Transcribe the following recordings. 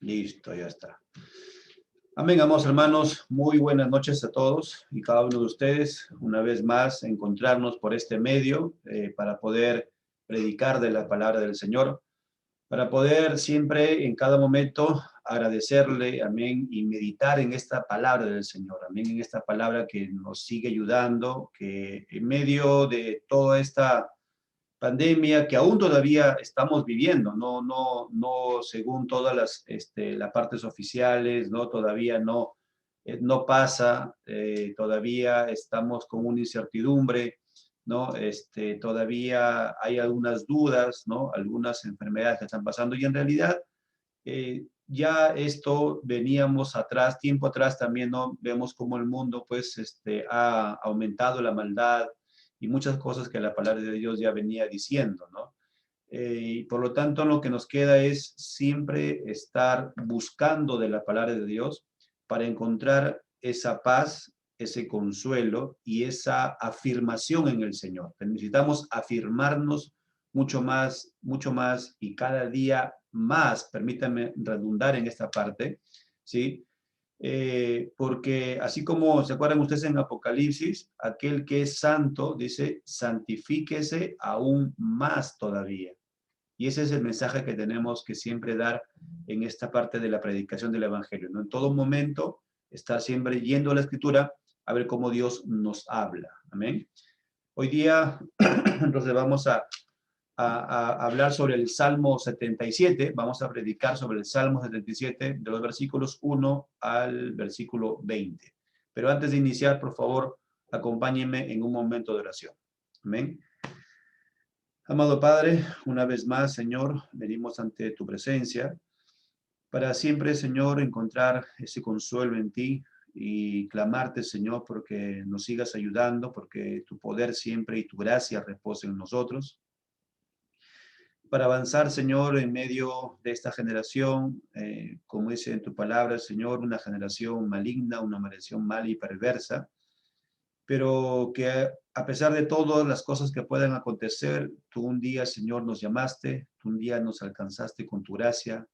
Listo, ya está. Amén, amados hermanos. Muy buenas noches a todos y cada uno de ustedes. Una vez más, encontrarnos por este medio para poder predicar de la palabra del Señor, para poder siempre, en cada momento, agradecerle, amén, y meditar en esta palabra del Señor. Amén, en esta palabra que nos sigue ayudando, que en medio de toda esta pandemia que aún todavía estamos viviendo, no según todas las partes oficiales, no, todavía no pasa, todavía estamos con una incertidumbre, ¿no? Todavía hay algunas dudas, ¿no? Algunas enfermedades que están pasando y en realidad ya esto veníamos atrás, tiempo atrás también, ¿no? Vemos cómo el mundo pues ha aumentado la maldad y muchas cosas que la palabra de Dios ya venía diciendo, ¿no? Y por lo tanto lo que nos queda es siempre estar buscando de la palabra de Dios para encontrar esa paz, ese consuelo y esa afirmación en el Señor. Necesitamos afirmarnos mucho más y cada día más, permítanme redundar en esta parte, ¿sí? Porque así como se acuerdan ustedes en Apocalipsis, aquel que es santo, dice, santifíquese aún más todavía. Y ese es el mensaje que tenemos que siempre dar en esta parte de la predicación del Evangelio, ¿no? En todo momento, estar siempre yendo a la Escritura a ver cómo Dios nos habla. Amén. Hoy día, entonces vamos a hablar sobre el Salmo 77. Vamos a predicar sobre el Salmo 77, de los versículos 1 al versículo 20. Pero antes de iniciar, por favor, acompáñenme en un momento de oración. Amén. Amado Padre, una vez más, Señor, venimos ante tu presencia para siempre, Señor, encontrar ese consuelo en ti y clamarte, Señor, porque nos sigas ayudando, porque tu poder siempre y tu gracia reposen en nosotros. Para avanzar, Señor, en medio de esta generación, como dice en tu palabra, Señor, una generación maligna, una generación mala y perversa, pero que a pesar de todas las cosas que puedan acontecer, tú un día, Señor, nos llamaste, tú un día nos alcanzaste con tu gracia,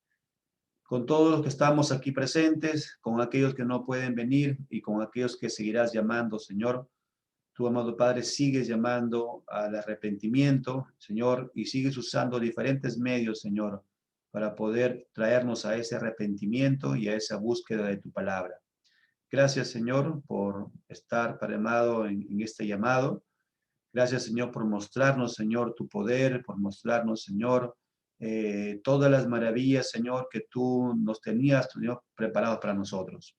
con todos los que estamos aquí presentes, con aquellos que no pueden venir y con aquellos que seguirás llamando, Señor. Tu amado Padre, sigues llamando al arrepentimiento, Señor, y sigues usando diferentes medios, Señor, para poder traernos a ese arrepentimiento y a esa búsqueda de tu palabra. Gracias, Señor, por estar, Padre amado, en este llamado. Gracias, Señor, por mostrarnos, Señor, tu poder, por mostrarnos, Señor, todas las maravillas, Señor, que tú nos tenías, Señor, preparados para nosotros.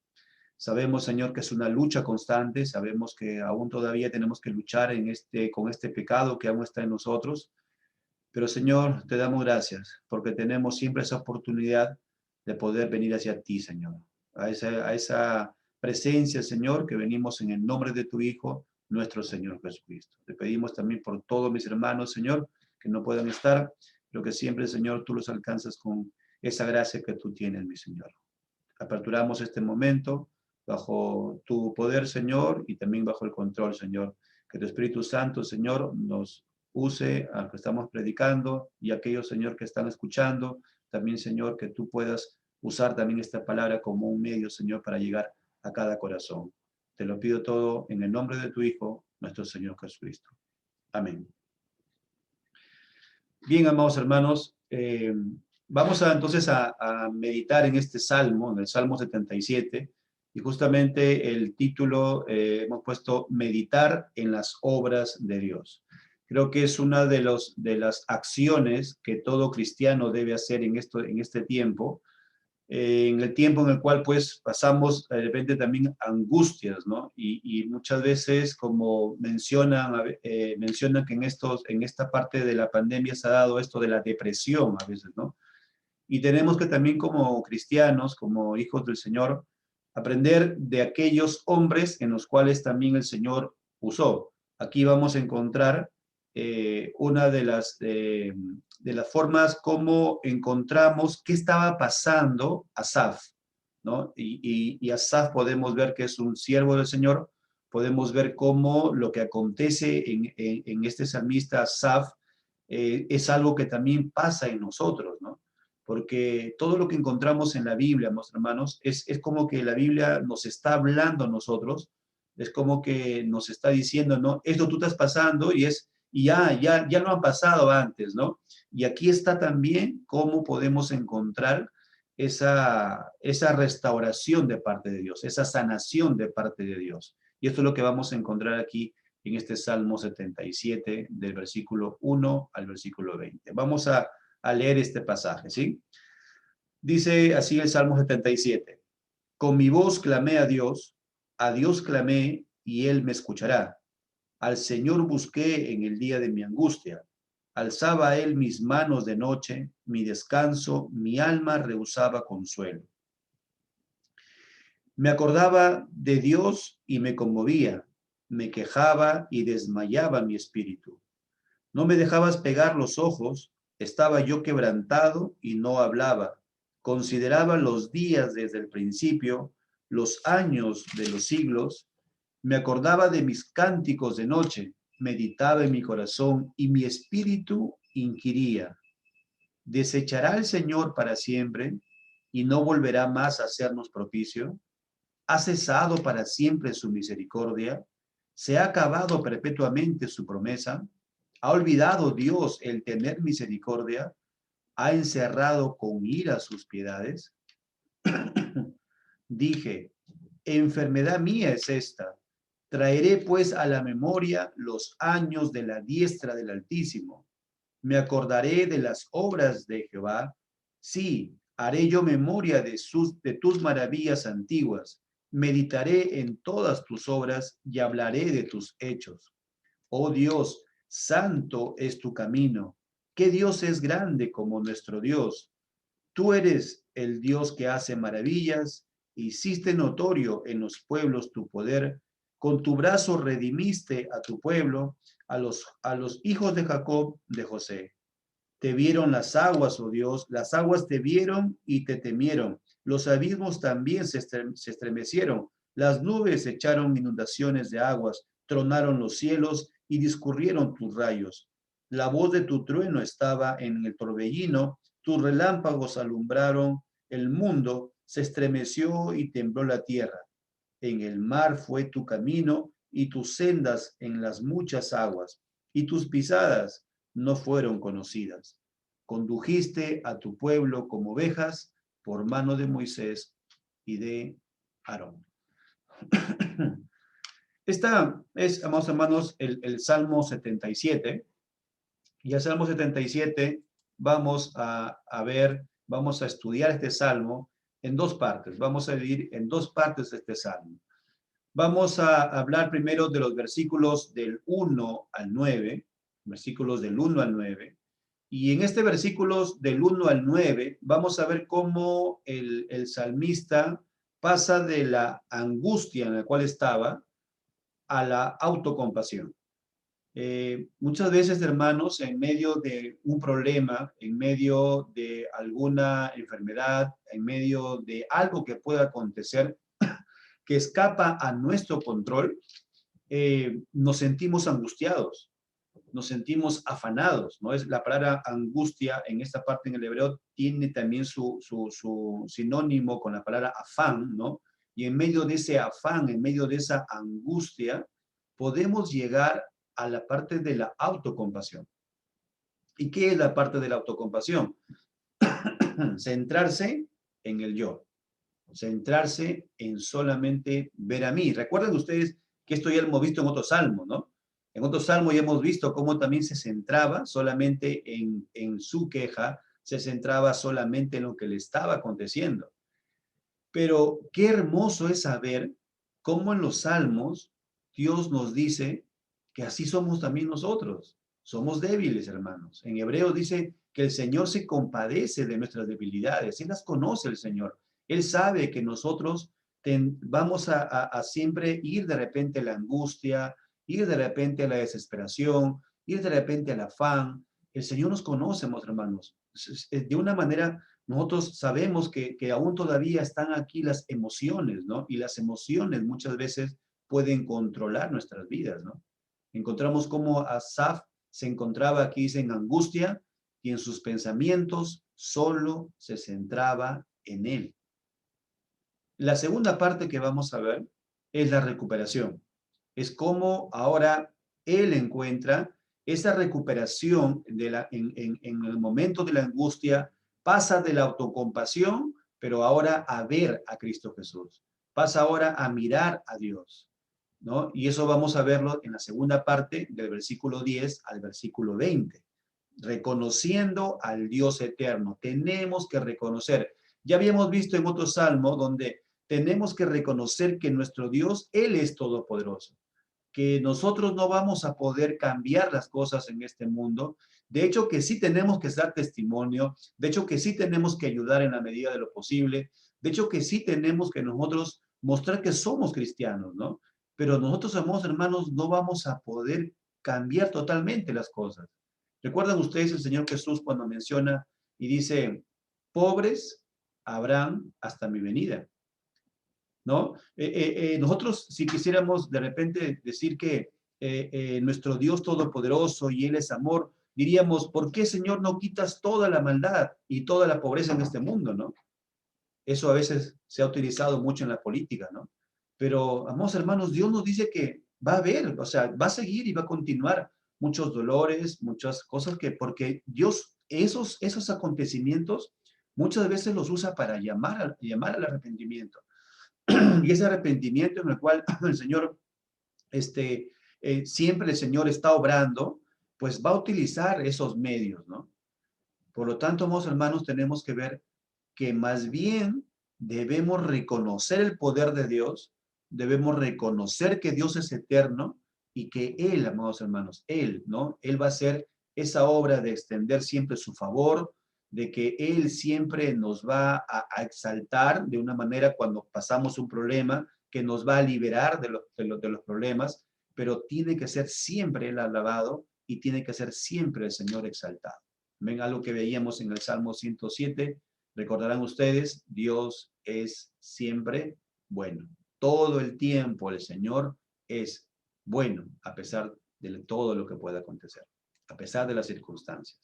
Sabemos, Señor, que es una lucha constante, sabemos que aún todavía tenemos que luchar con este pecado que aún está en nosotros, pero Señor, te damos gracias porque tenemos siempre esa oportunidad de poder venir hacia ti, Señor, a esa presencia, Señor, que venimos en el nombre de tu Hijo, nuestro Señor Jesucristo. Te pedimos también por todos mis hermanos, Señor, que no puedan estar, pero que siempre, Señor, tú los alcanzas con esa gracia que tú tienes, mi Señor. Aperturamos este momento bajo tu poder, Señor, y también bajo el control, Señor. Que tu Espíritu Santo, Señor, nos use a lo que estamos predicando y aquellos, Señor, que están escuchando. También, Señor, que tú puedas usar también esta palabra como un medio, Señor, para llegar a cada corazón. Te lo pido todo en el nombre de tu Hijo, nuestro Señor Jesucristo. Amén. Bien, amados hermanos, vamos entonces a meditar en este salmo, en el Salmo 77, y justamente el título hemos puesto Meditar en las obras de Dios. Creo que es una de las acciones que todo cristiano debe hacer en este tiempo, en el tiempo en el cual pues pasamos de repente también angustias, ¿no? Y muchas veces como mencionan que en esta parte de la pandemia se ha dado esto de la depresión a veces, ¿no? Y tenemos que también como cristianos, como hijos del Señor, aprender de aquellos hombres en los cuales también el Señor usó. Aquí vamos a encontrar una de las formas como encontramos qué estaba pasando a Asaf, ¿no? Y Asaf podemos ver que es un siervo del Señor, podemos ver cómo lo que acontece en este salmista Asaf es algo que también pasa en nosotros, ¿no? porque todo lo que encontramos en la Biblia, mis hermanos, es como que la Biblia nos está hablando a nosotros, es como que nos está diciendo, ¿no? Esto tú estás pasando y ya lo han pasado antes, ¿no? Y aquí está también cómo podemos encontrar esa restauración de parte de Dios, esa sanación de parte de Dios. Y esto es lo que vamos a encontrar aquí en este Salmo 77, del versículo 1 al versículo 20. Vamos a leer este pasaje, ¿sí? Dice así el Salmo 77. Con mi voz clamé a Dios clamé y él me escuchará. Al Señor busqué en el día de mi angustia. Alzaba a él mis manos de noche, mi descanso, mi alma rehusaba consuelo. Me acordaba de Dios y me conmovía, me quejaba y desmayaba mi espíritu. No me dejabas pegar los ojos, estaba yo quebrantado y no hablaba. Consideraba los días desde el principio, los años de los siglos. Me acordaba de mis cánticos de noche, meditaba en mi corazón y mi espíritu inquiría. ¿Desechará el Señor para siempre y no volverá más a hacernos propicio? ¿Ha cesado para siempre su misericordia? ¿Se ha acabado perpetuamente su promesa? ¿Ha olvidado Dios el tener misericordia? ¿Ha encerrado con ira sus piedades? Dije, enfermedad mía es esta. Traeré pues a la memoria los años de la diestra del Altísimo. Me acordaré de las obras de Jehová. Sí, haré yo memoria de tus maravillas antiguas. Meditaré en todas tus obras y hablaré de tus hechos. Oh Dios, santo es tu camino. ¿Qué Dios es grande como nuestro Dios? Tú eres el Dios que hace maravillas, hiciste notorio en los pueblos tu poder, con tu brazo redimiste a tu pueblo, a los hijos de Jacob, de José. Te vieron las aguas, oh Dios, las aguas te vieron y te temieron. Los abismos también se estremecieron. Las nubes echaron inundaciones de aguas, tronaron los cielos y discurrieron tus rayos. La voz de tu trueno estaba en el torbellino, tus relámpagos alumbraron el mundo, se estremeció y tembló la tierra. En el mar fue tu camino y tus sendas en las muchas aguas, y tus pisadas no fueron conocidas. Condujiste a tu pueblo como ovejas por mano de Moisés y de Aarón. Esta es, amados hermanos, el Salmo 77. Y el Salmo 77 vamos a ver, vamos a estudiar este Salmo en dos partes. Vamos a dividir en dos partes este Salmo. Vamos a hablar primero de los versículos del 1 al 9, versículos del 1 al 9. Y en este versículos del 1 al 9 vamos a ver cómo el salmista pasa de la angustia en la cual estaba a la autocompasión. Muchas veces, hermanos, en medio de un problema, en medio de alguna enfermedad, en medio de algo que pueda acontecer que escapa a nuestro control, nos sentimos angustiados, nos sentimos afanados, ¿no? Es la palabra angustia en esta parte en el hebreo tiene también su sinónimo con la palabra afán, ¿no? Y en medio de ese afán, en medio de esa angustia, podemos llegar a la parte de la autocompasión. ¿Y qué es la parte de la autocompasión? Centrarse en el yo, centrarse en solamente ver a mí. Recuerden ustedes que esto ya lo hemos visto en otro salmo, ¿no? En otro salmo ya hemos visto cómo también se centraba solamente en su queja, se centraba solamente en lo que le estaba aconteciendo. Pero qué hermoso es saber cómo en los salmos Dios nos dice que así somos también nosotros. Somos débiles, hermanos. En hebreo dice que el Señor se compadece de nuestras debilidades. Él las conoce el Señor. Él sabe que nosotros vamos a siempre ir de repente a la angustia, ir de repente a la desesperación, ir de repente al afán. El Señor nos conoce, hermanos. De una manera nosotros sabemos que aún todavía están aquí las emociones, ¿no? Y las emociones muchas veces pueden controlar nuestras vidas, ¿no? Encontramos cómo Asaf se encontraba aquí en angustia y en sus pensamientos solo se centraba en él. La segunda parte que vamos a ver es la recuperación. Es cómo ahora él encuentra esa recuperación en el momento de la angustia, pasa de la autocompasión, pero ahora a ver a Cristo Jesús. Pasa ahora a mirar a Dios, ¿no? Y eso vamos a verlo en la segunda parte del versículo 10 al versículo 20. Reconociendo al Dios eterno. Tenemos que reconocer. Ya habíamos visto en otro salmo donde tenemos que reconocer que nuestro Dios, Él es todopoderoso, que nosotros no vamos a poder cambiar las cosas en este mundo. De hecho, que sí tenemos que dar testimonio, de hecho, que sí tenemos que ayudar en la medida de lo posible, de hecho, que sí tenemos que nosotros mostrar que somos cristianos, ¿no? Pero nosotros, amados hermanos, no vamos a poder cambiar totalmente las cosas. ¿Recuerdan ustedes el Señor Jesús cuando menciona y dice, pobres habrán hasta mi venida? ¿No? Nosotros, si quisiéramos de repente decir que nuestro Dios todopoderoso y Él es amor, diríamos, ¿por qué, Señor, no quitas toda la maldad y toda la pobreza en este mundo, ¿no? Eso a veces se ha utilizado mucho en la política, ¿no? Pero, amados hermanos, Dios nos dice que va a haber, o sea, va a seguir y va a continuar muchos dolores, muchas cosas que, porque Dios, esos acontecimientos, muchas veces los usa para llamar al arrepentimiento. Y ese arrepentimiento en el cual el Señor, siempre el Señor está obrando, pues va a utilizar esos medios, ¿no? Por lo tanto, amados hermanos, tenemos que ver que más bien debemos reconocer el poder de Dios, debemos reconocer que Dios es eterno y que Él, amados hermanos, Él, ¿no? Él va a hacer esa obra de extender siempre su favor, de que Él siempre nos va a exaltar de una manera cuando pasamos un problema, que nos va a liberar de los problemas, pero tiene que ser siempre Él alabado y tiene que ser siempre el Señor exaltado. Ven algo que veíamos en el Salmo 107, recordarán ustedes, Dios es siempre bueno. Todo el tiempo el Señor es bueno, a pesar de todo lo que pueda acontecer, a pesar de las circunstancias.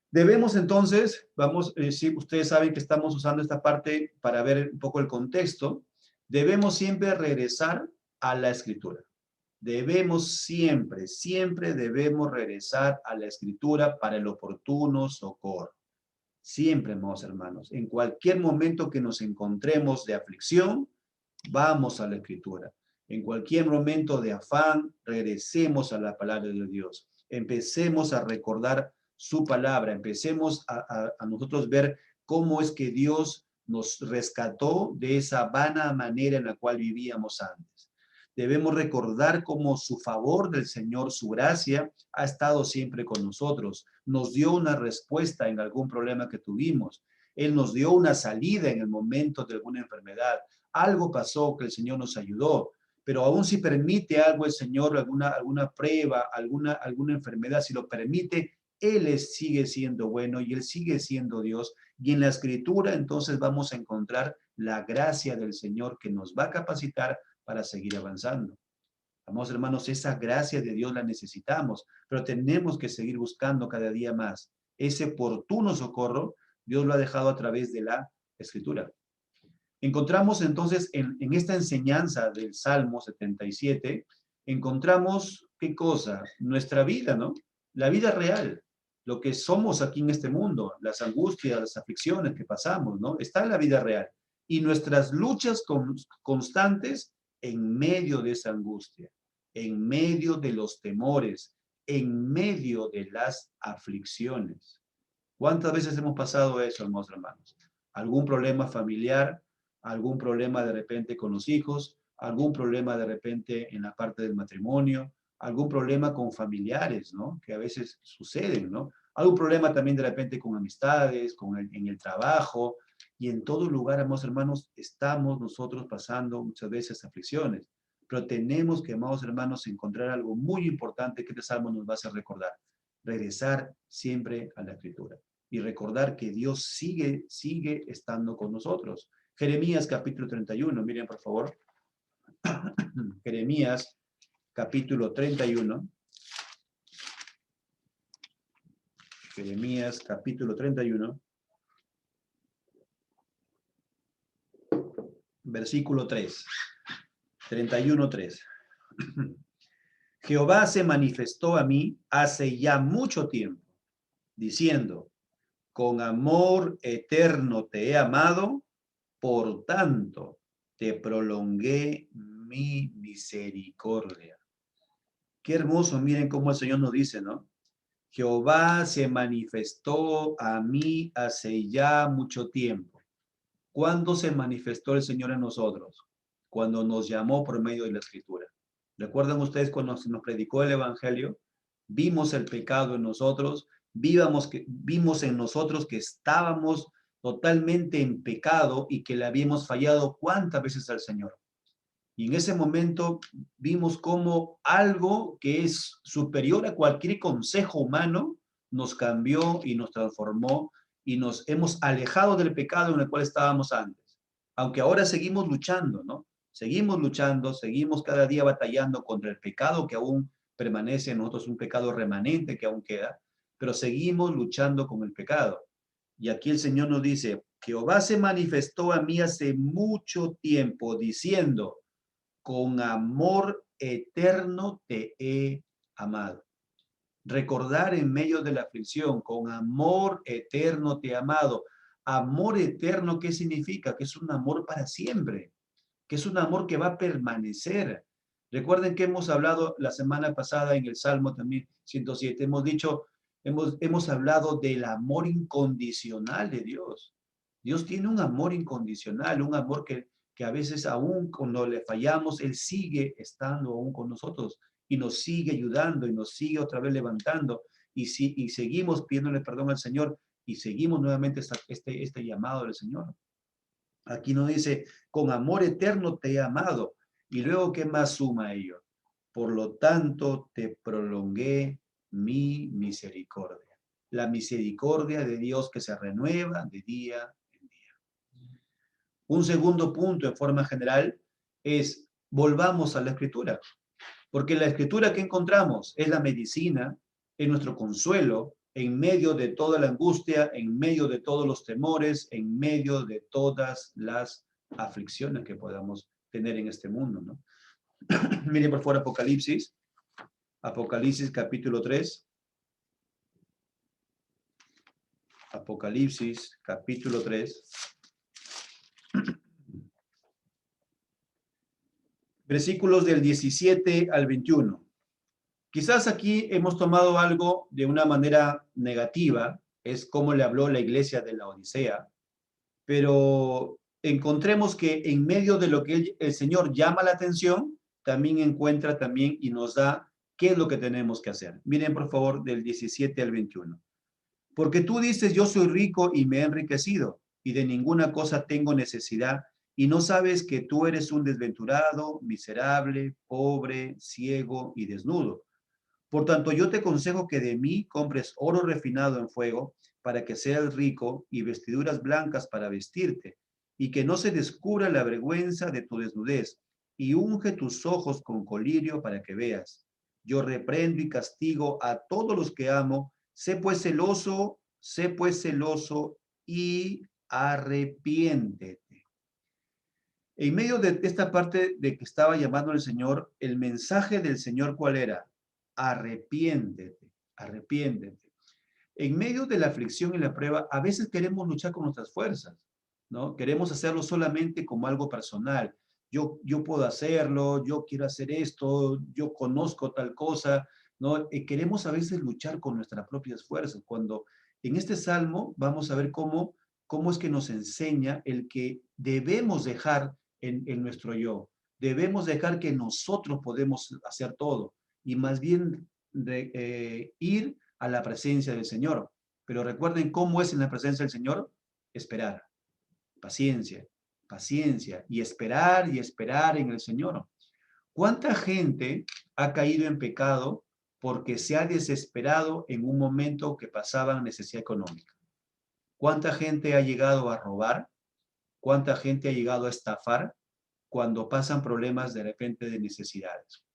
Debemos entonces, si ustedes saben que estamos usando esta parte para ver un poco el contexto, debemos siempre regresar a la Escritura. Debemos siempre debemos regresar a la Escritura para el oportuno socorro. Siempre, amados hermanos, en cualquier momento que nos encontremos de aflicción, vamos a la Escritura. En cualquier momento de afán, regresemos a la palabra de Dios. Empecemos a recordar su palabra. Empecemos a nosotros ver cómo es que Dios nos rescató de esa vana manera en la cual vivíamos antes. Debemos recordar cómo su favor del Señor, su gracia, ha estado siempre con nosotros. Nos dio una respuesta en algún problema que tuvimos. Él nos dio una salida en el momento de alguna enfermedad. Algo pasó que el Señor nos ayudó. Pero aún si permite algo el Señor, alguna prueba, alguna enfermedad, si lo permite, Él sigue siendo bueno y Él sigue siendo Dios. Y en la Escritura entonces vamos a encontrar la gracia del Señor que nos va a capacitar para seguir avanzando. Amados hermanos, esa gracia de Dios la necesitamos, pero tenemos que seguir buscando cada día más. Ese oportuno socorro, Dios lo ha dejado a través de la Escritura. Encontramos entonces en esta enseñanza del Salmo 77, encontramos, ¿qué cosa? Nuestra vida, ¿no? La vida real, lo que somos aquí en este mundo, las angustias, las aflicciones que pasamos, ¿no? Está en la vida real. Y nuestras luchas constantes en medio de esa angustia, en medio de los temores, en medio de las aflicciones. ¿Cuántas veces hemos pasado eso, hermanos hermanos? ¿Algún problema familiar? ¿Algún problema de repente con los hijos? ¿Algún problema de repente en la parte del matrimonio? ¿Algún problema con familiares, ¿no? Que a veces suceden, ¿no? ¿Algún problema también de repente con amistades, en el trabajo? Y en todo lugar, amados hermanos, estamos nosotros pasando muchas veces aflicciones. Pero tenemos que, amados hermanos, encontrar algo muy importante que este salmo nos va a hacer recordar. Regresar siempre a la Escritura y recordar que Dios sigue estando con nosotros. Jeremías capítulo 31, miren por favor. Jeremías capítulo 31. Jeremías capítulo 31, versículo 3. 31:3. Jehová se manifestó a mí hace ya mucho tiempo, diciendo, con amor eterno te he amado, por tanto te prolongué mi misericordia. Qué hermoso, miren cómo el Señor nos dice, ¿no? Jehová se manifestó a mí hace ya mucho tiempo. ¿Cuándo se manifestó el Señor en nosotros? Cuando nos llamó por medio de la Escritura. ¿Recuerdan ustedes cuando se nos predicó el Evangelio? Vimos el pecado en nosotros, vimos en nosotros que estábamos totalmente en pecado y que le habíamos fallado cuántas veces al Señor. Y en ese momento vimos cómo algo que es superior a cualquier consejo humano nos cambió y nos transformó y nos hemos alejado del pecado en el cual estábamos antes. Aunque ahora seguimos luchando, ¿no? Seguimos luchando, seguimos cada día batallando contra el pecado que aún permanece en nosotros, un pecado remanente que aún queda, pero seguimos luchando con el pecado. Y aquí el Señor nos dice, Jehová se manifestó a mí hace mucho tiempo diciendo, con amor eterno te he amado. Recordar en medio de la aflicción, con amor eterno te he amado. Amor eterno, ¿qué significa? Que es un amor para siempre, que es un amor que va a permanecer. Recuerden que hemos hablado la semana pasada en el Salmo también 107, hemos dicho, hemos hablado del amor incondicional de Dios. Dios tiene un amor incondicional, un amor que a veces aún cuando le fallamos, Él sigue estando aún con nosotros y nos sigue ayudando y nos sigue otra vez levantando y seguimos pidiéndole perdón al Señor y seguimos nuevamente este llamado del Señor. Aquí nos dice, con amor eterno te he amado. Y luego, ¿qué más suma ello? Por lo tanto, te prolongué mi misericordia. La misericordia de Dios que se renueva de día en día. Un segundo punto en forma general es, volvamos a la Escritura. Porque la Escritura que encontramos es la medicina, es nuestro consuelo, en medio de toda la angustia, en medio de todos los temores, en medio de todas las aflicciones que podamos tener en este mundo, ¿no? Miren por favor Apocalipsis, Apocalipsis capítulo 3. Apocalipsis capítulo 3. Versículos del 17 al 21. Quizás aquí hemos tomado algo de una manera negativa, es como le habló la iglesia de la Odisea, pero encontremos que en medio de lo que el Señor llama la atención, también encuentra también y nos da qué es lo que tenemos que hacer. Miren por favor del 17 al 21. Porque tú dices, yo soy rico y me he enriquecido, y de ninguna cosa tengo necesidad, y no sabes que tú eres un desventurado, miserable, pobre, ciego y desnudo. Por tanto, yo te aconsejo que de mí compres oro refinado en fuego para que seas rico y vestiduras blancas para vestirte y que no se descubra la vergüenza de tu desnudez y unge tus ojos con colirio para que veas. Yo reprendo y castigo a todos los que amo. Sé pues celoso y arrepiéntete. En medio de esta parte de que estaba llamando el Señor, el mensaje del Señor, ¿cuál era? Arrepiéntete, arrepiéntete. En medio de la aflicción y la prueba, a veces queremos luchar con nuestras fuerzas, ¿no? Queremos hacerlo solamente como algo personal. Yo puedo hacerlo, yo quiero hacer esto, yo conozco tal cosa, ¿no? Queremos a veces luchar con nuestras propias fuerzas, cuando en este salmo vamos a ver cómo es que nos enseña el que debemos dejar en nuestro yo, debemos dejar que nosotros podemos hacer todo y más bien ir a la presencia del Señor. Pero recuerden cómo es en la presencia del Señor, esperar, paciencia, paciencia y esperar en el Señor. ¿Cuánta gente ha caído en pecado porque se ha desesperado en un momento que pasaban necesidad económica? ¿Cuánta gente ha llegado a robar? ¿Cuánta gente ha llegado a estafar cuando pasan problemas de repente de necesidades?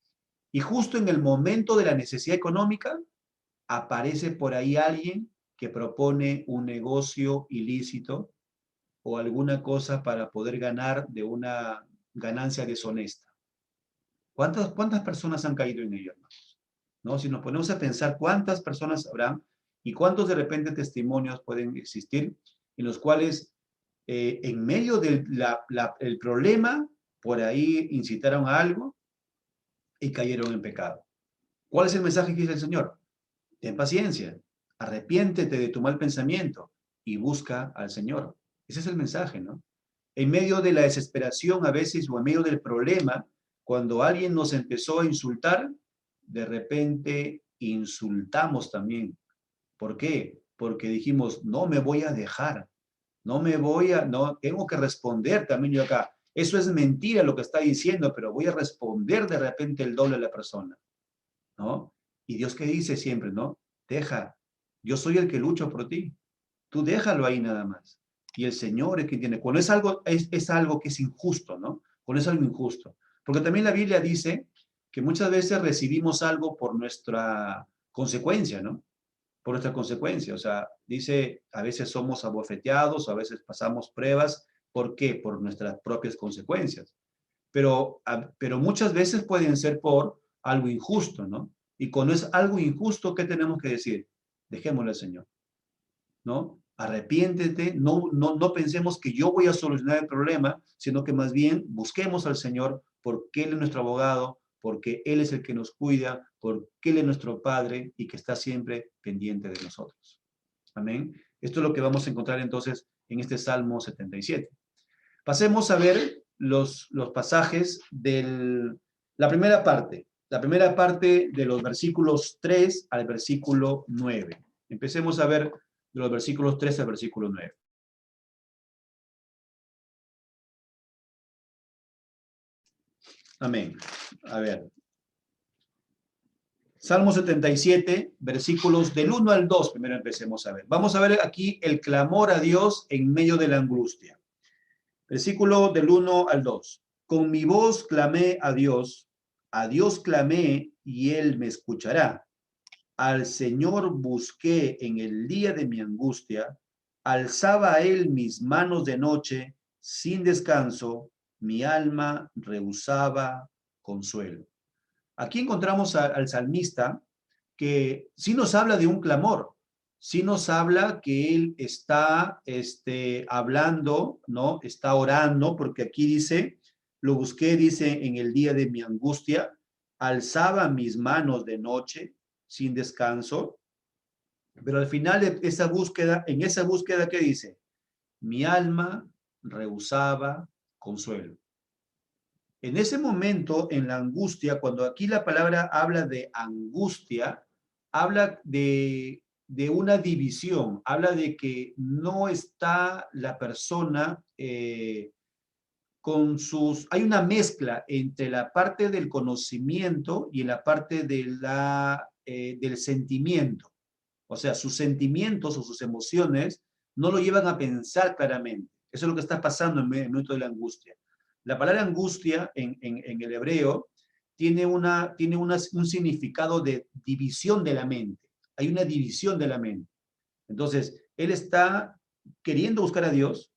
Y justo en el momento de la necesidad económica, aparece por ahí alguien que propone un negocio ilícito o alguna cosa para poder ganar de una ganancia deshonesta? ¿Cuántas personas han caído en ello, hermanos? ¿No? Si nos ponemos a pensar cuántas personas habrán y cuántos de repente testimonios pueden existir en los cuales en medio del el problema, por ahí incitaron a algo y cayeron en pecado. ¿Cuál es el mensaje que dice el Señor? Ten paciencia, arrepiéntete de tu mal pensamiento y busca al Señor. Ese es el mensaje, ¿no? En medio de la desesperación a veces o en medio del problema, cuando alguien nos empezó a insultar, de repente insultamos también. ¿Por qué? Porque dijimos, no me voy a dejar, no, tengo que responder también yo acá. Eso es mentira lo que está diciendo, pero voy a responder de repente el doble a la persona, ¿no? Y Dios que dice siempre, ¿no? Deja, yo soy el que lucho por ti. Tú déjalo ahí nada más. Y el Señor es quien tiene. Cuando es algo que es injusto, ¿no? Cuando es algo injusto. Porque también la Biblia dice que muchas veces recibimos algo por nuestra consecuencia, ¿no? Por nuestra consecuencia. O sea, dice, a veces somos abofeteados, a veces pasamos pruebas. ¿Por qué? Por nuestras propias consecuencias. Pero muchas veces pueden ser por algo injusto, ¿no? Y cuando es algo injusto, ¿qué tenemos que decir? Dejémosle al Señor, ¿no? Arrepiéntete, no pensemos que yo voy a solucionar el problema, sino que más bien busquemos al Señor porque Él es nuestro abogado, porque Él es el que nos cuida, porque Él es nuestro Padre y que está siempre pendiente de nosotros. Amén. Esto es lo que vamos a encontrar entonces en este Salmo 77. Pasemos a ver los pasajes de la primera parte de los versículos 3 al versículo 9. Empecemos a ver de los versículos 3 al versículo 9. Amén. A ver. Salmo 77, versículos del 1 al 2, primero empecemos a ver. Vamos a ver aquí el clamor a Dios en medio de la angustia. Versículo del 1 al 2. Con mi voz clamé a Dios clamé y Él me escuchará. Al Señor busqué en el día de mi angustia, alzaba a Él mis manos de noche, sin descanso, mi alma rehusaba consuelo. Aquí encontramos al salmista que sí nos habla de un clamor, sí nos habla que él está hablando, ¿no? Está orando, porque aquí dice, lo busqué, dice, en el día de mi angustia, alzaba mis manos de noche sin descanso, pero al final de esa búsqueda, en esa búsqueda, ¿qué dice? Mi alma rehusaba consuelo. En ese momento, en la angustia, cuando aquí la palabra habla de angustia, habla de una división, habla de que no está la persona con sus... Hay una mezcla entre la parte del conocimiento y la parte del sentimiento. O sea, sus sentimientos o sus emociones no lo llevan a pensar claramente. Eso es lo que está pasando en el momento de la angustia. La palabra angustia en el hebreo tiene un significado de división de la mente. Hay una división de la mente. Entonces, él está queriendo buscar a Dios,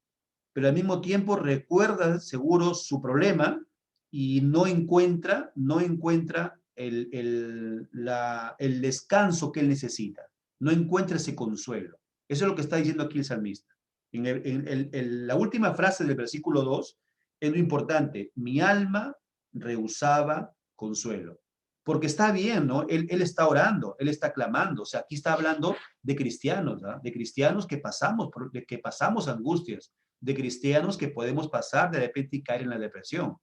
pero al mismo tiempo recuerda seguro su problema y no encuentra el descanso que él necesita, no encuentra ese consuelo. Eso es lo que está diciendo aquí el salmista. En la última frase del versículo 2 es lo importante, mi alma rehusaba consuelo. Porque está bien, ¿no? Él está orando, él está clamando. O sea, aquí está hablando de cristianos, ¿no? De cristianos que pasamos angustias, de cristianos que podemos pasar de repente y caer en la depresión.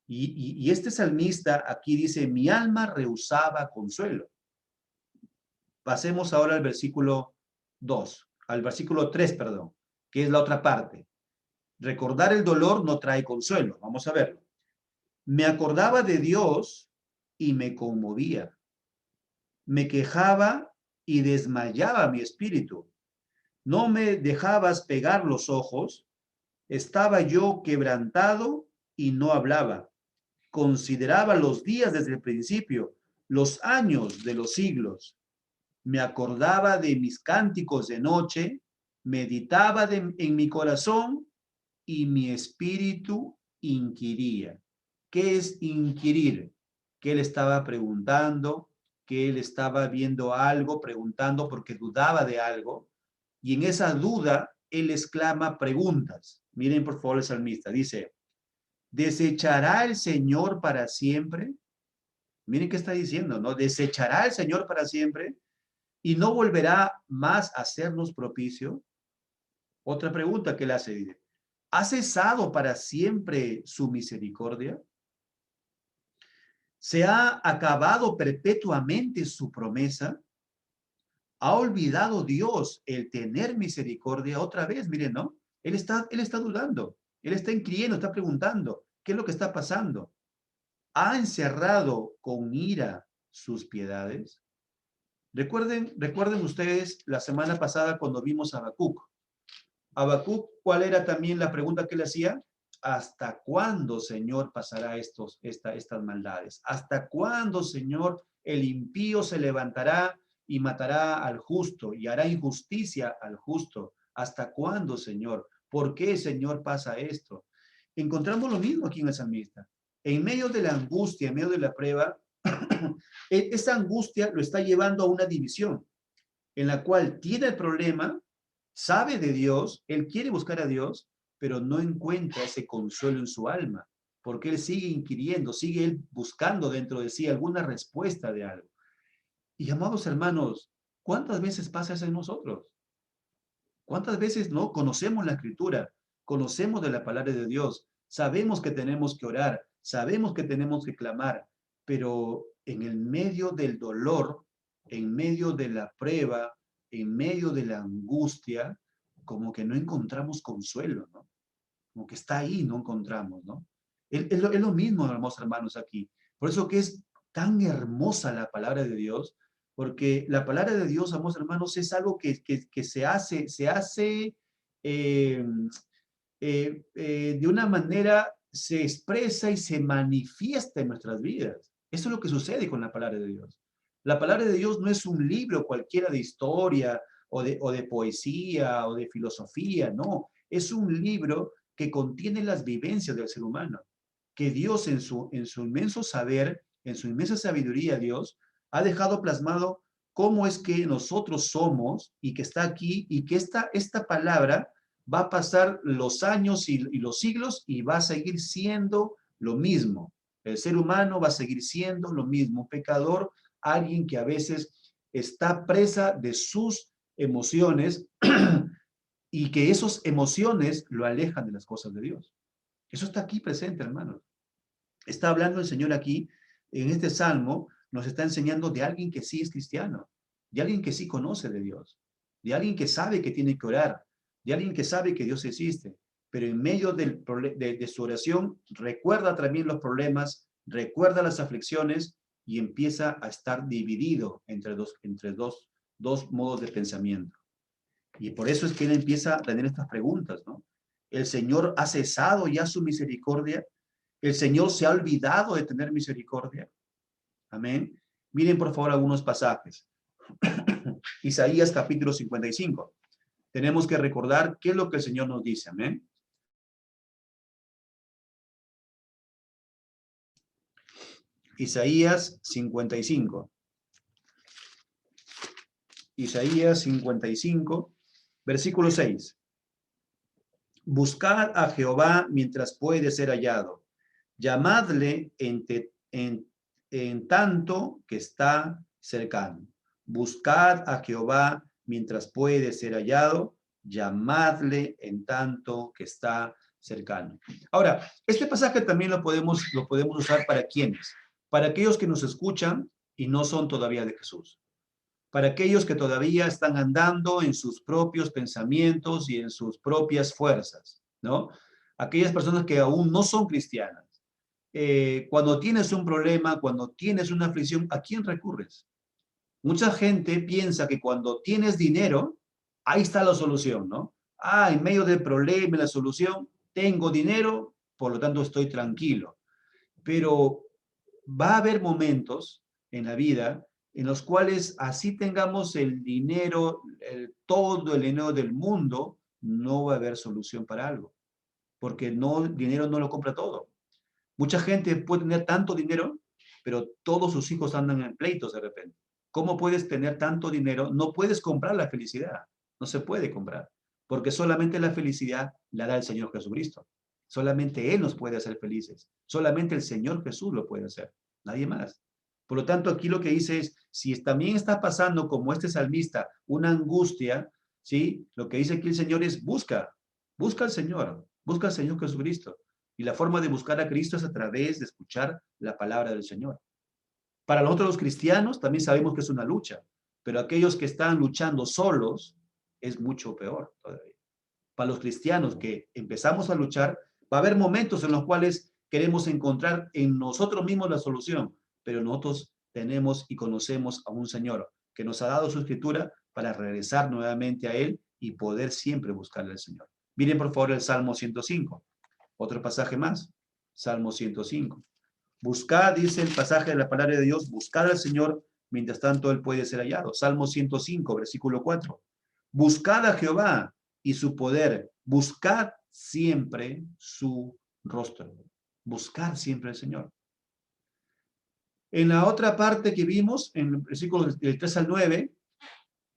Y este salmista aquí dice, mi alma rehusaba consuelo. Pasemos ahora al versículo 2, al versículo 3, perdón, que es la otra parte. Recordar el dolor no trae consuelo. Vamos a verlo. Me acordaba de Dios y me conmovía. Me quejaba y desmayaba mi espíritu. No me dejabas pegar los ojos. Estaba yo quebrantado y no hablaba. Consideraba los días desde el principio, los años de los siglos. me acordaba de mis cánticos de noche, meditaba en mi corazón y mi espíritu inquiría. ¿Qué es inquirir? Que él estaba preguntando, que él estaba viendo algo, preguntando porque dudaba de algo, y en esa duda él exclama preguntas. Miren por favor el salmista, dice, ¿desechará el Señor para siempre? Miren qué está diciendo, ¿no? ¿Desechará el Señor para siempre y no volverá más a hacernos propicio? Otra pregunta que él hace, dice, ¿ha cesado para siempre su misericordia? ¿Se ha acabado perpetuamente su promesa? ¿Ha olvidado Dios el tener misericordia otra vez? Miren, ¿no? Él está dudando, él está inquiriendo, está preguntando, ¿qué es lo que está pasando? ¿Ha encerrado con ira sus piedades? Recuerden ustedes la semana pasada cuando vimos a Habacuc. Habacuc, ¿cuál era también la pregunta que le hacía? ¿Hasta cuándo, Señor, pasará estas maldades? ¿Hasta cuándo, Señor, el impío se levantará y matará al justo y hará injusticia al justo? ¿Hasta cuándo, Señor? ¿Por qué, Señor, pasa esto? Encontramos lo mismo aquí en el salmista. En medio de la angustia, en medio de la prueba, esa angustia lo está llevando a una división en la cual tiene el problema, sabe de Dios, él quiere buscar a Dios, pero no encuentra ese consuelo en su alma, porque él sigue inquiriendo, sigue él buscando dentro de sí alguna respuesta de algo. Y amados hermanos, ¿cuántas veces pasa eso en nosotros? ¿Cuántas veces no conocemos la Escritura, conocemos de la palabra de Dios, sabemos que tenemos que orar, sabemos que tenemos que clamar, pero en el medio del dolor, en medio de la prueba, en medio de la angustia, como que no encontramos consuelo, ¿no? Como que está ahí, no encontramos, ¿no? Es lo mismo, hermanos, aquí. Por eso que es tan hermosa la palabra de Dios, porque la palabra de Dios, amados hermanos, es algo que se hace eh, de una manera, se expresa y se manifiesta en nuestras vidas. Eso es lo que sucede con la palabra de Dios. La palabra de Dios no es un libro cualquiera de historia o de poesía o de filosofía, no. Es un libro que contiene las vivencias del ser humano, que Dios en su inmenso saber, en su inmensa sabiduría, Dios ha dejado plasmado cómo es que nosotros somos y que está aquí y que esta palabra va a pasar los años y los siglos y va a seguir siendo lo mismo. El ser humano va a seguir siendo lo mismo, un pecador, alguien que a veces está presa de sus emociones y que esas emociones lo alejan de las cosas de Dios. Eso está aquí presente, hermanos. Está hablando el Señor aquí, en este salmo, nos está enseñando de alguien que sí es cristiano, de alguien que sí conoce de Dios, de alguien que sabe que tiene que orar, de alguien que sabe que Dios existe, pero en medio de su oración recuerda también los problemas, recuerda las aflicciones y empieza a estar dividido entre dos modos de pensamiento. Y por eso es que él empieza a tener estas preguntas, ¿no? ¿El Señor ha cesado ya su misericordia? ¿El Señor se ha olvidado de tener misericordia? Amén. Miren por favor algunos pasajes. Isaías capítulo 55. Tenemos que recordar qué es lo que el Señor nos dice. Amén. Isaías 55. Isaías 55, versículo 6. Buscad a Jehová mientras puede ser hallado. Llamadle en tanto que está cercano. Buscad a Jehová mientras puede ser hallado. Llamadle en tanto que está cercano. Ahora, este pasaje también lo podemos usar para quienes, para aquellos que nos escuchan y no son todavía de Jesús, para aquellos que todavía están andando en sus propios pensamientos y en sus propias fuerzas, ¿no? Aquellas personas que aún no son cristianas. Cuando tienes un problema, cuando tienes una aflicción, ¿a quién recurres? Mucha gente piensa que cuando tienes dinero, ahí está la solución, ¿no? En medio del problema, la solución, tengo dinero, por lo tanto estoy tranquilo. Pero va a haber momentos en la vida en los cuales así tengamos el dinero, todo el dinero del mundo, no va a haber solución para algo, porque no, el dinero no lo compra todo. Mucha gente puede tener tanto dinero, pero todos sus hijos andan en pleitos de repente. ¿Cómo puedes tener tanto dinero? No puedes comprar la felicidad, no se puede comprar, porque solamente la felicidad la da el Señor Jesucristo. Solamente Él nos puede hacer felices, solamente el Señor Jesús lo puede hacer, nadie más. Por lo tanto, aquí lo que dice es, si también está pasando como este salmista, una angustia, ¿sí? Lo que dice aquí el Señor es, busca al Señor Jesucristo. Y la forma de buscar a Cristo es a través de escuchar la palabra del Señor. Para nosotros los cristianos también sabemos que es una lucha, pero aquellos que están luchando solos es mucho peor todavía. Para los cristianos que empezamos a luchar, va a haber momentos en los cuales queremos encontrar en nosotros mismos la solución, pero nosotros tenemos y conocemos a un Señor que nos ha dado su escritura para regresar nuevamente a Él y poder siempre buscarle al Señor. Miren por favor el Salmo 105, otro pasaje más, Salmo 105. Buscad, dice el pasaje de la palabra de Dios, buscad al Señor, mientras tanto Él puede ser hallado. Salmo 105, versículo 4. Buscad a Jehová y su poder, buscad siempre su rostro. Buscar siempre al Señor. En la otra parte que vimos, en el versículo del 3 al 9,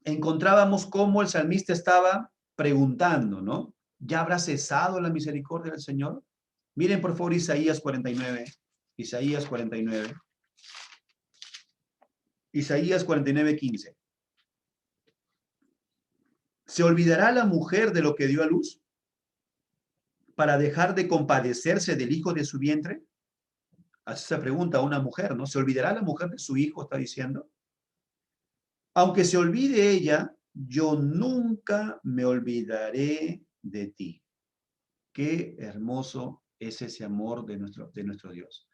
encontrábamos cómo el salmista estaba preguntando, ¿no? ¿Ya habrá cesado la misericordia del Señor? Miren por favor Isaías 49. Isaías 49. Isaías 49, 15. ¿Se olvidará la mujer de lo que dio a luz para dejar de compadecerse del hijo de su vientre? Hace esa pregunta a una mujer, ¿no? ¿Se olvidará la mujer de su hijo? Está diciendo. Aunque se olvide ella, yo nunca me olvidaré de ti. Qué hermoso es ese amor de nuestro Dios.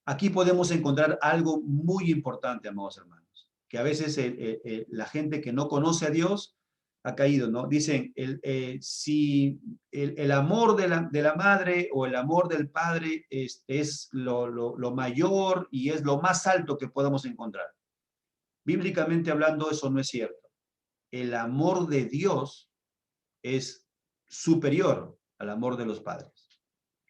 Aquí podemos encontrar algo muy importante, amados hermanos, que a veces la gente que no conoce a Dios ha caído, ¿no? Dicen, si el amor de la madre o el amor del padre es lo mayor y es lo más alto que podamos encontrar. Bíblicamente hablando, eso no es cierto. El amor de Dios es superior al amor de los padres.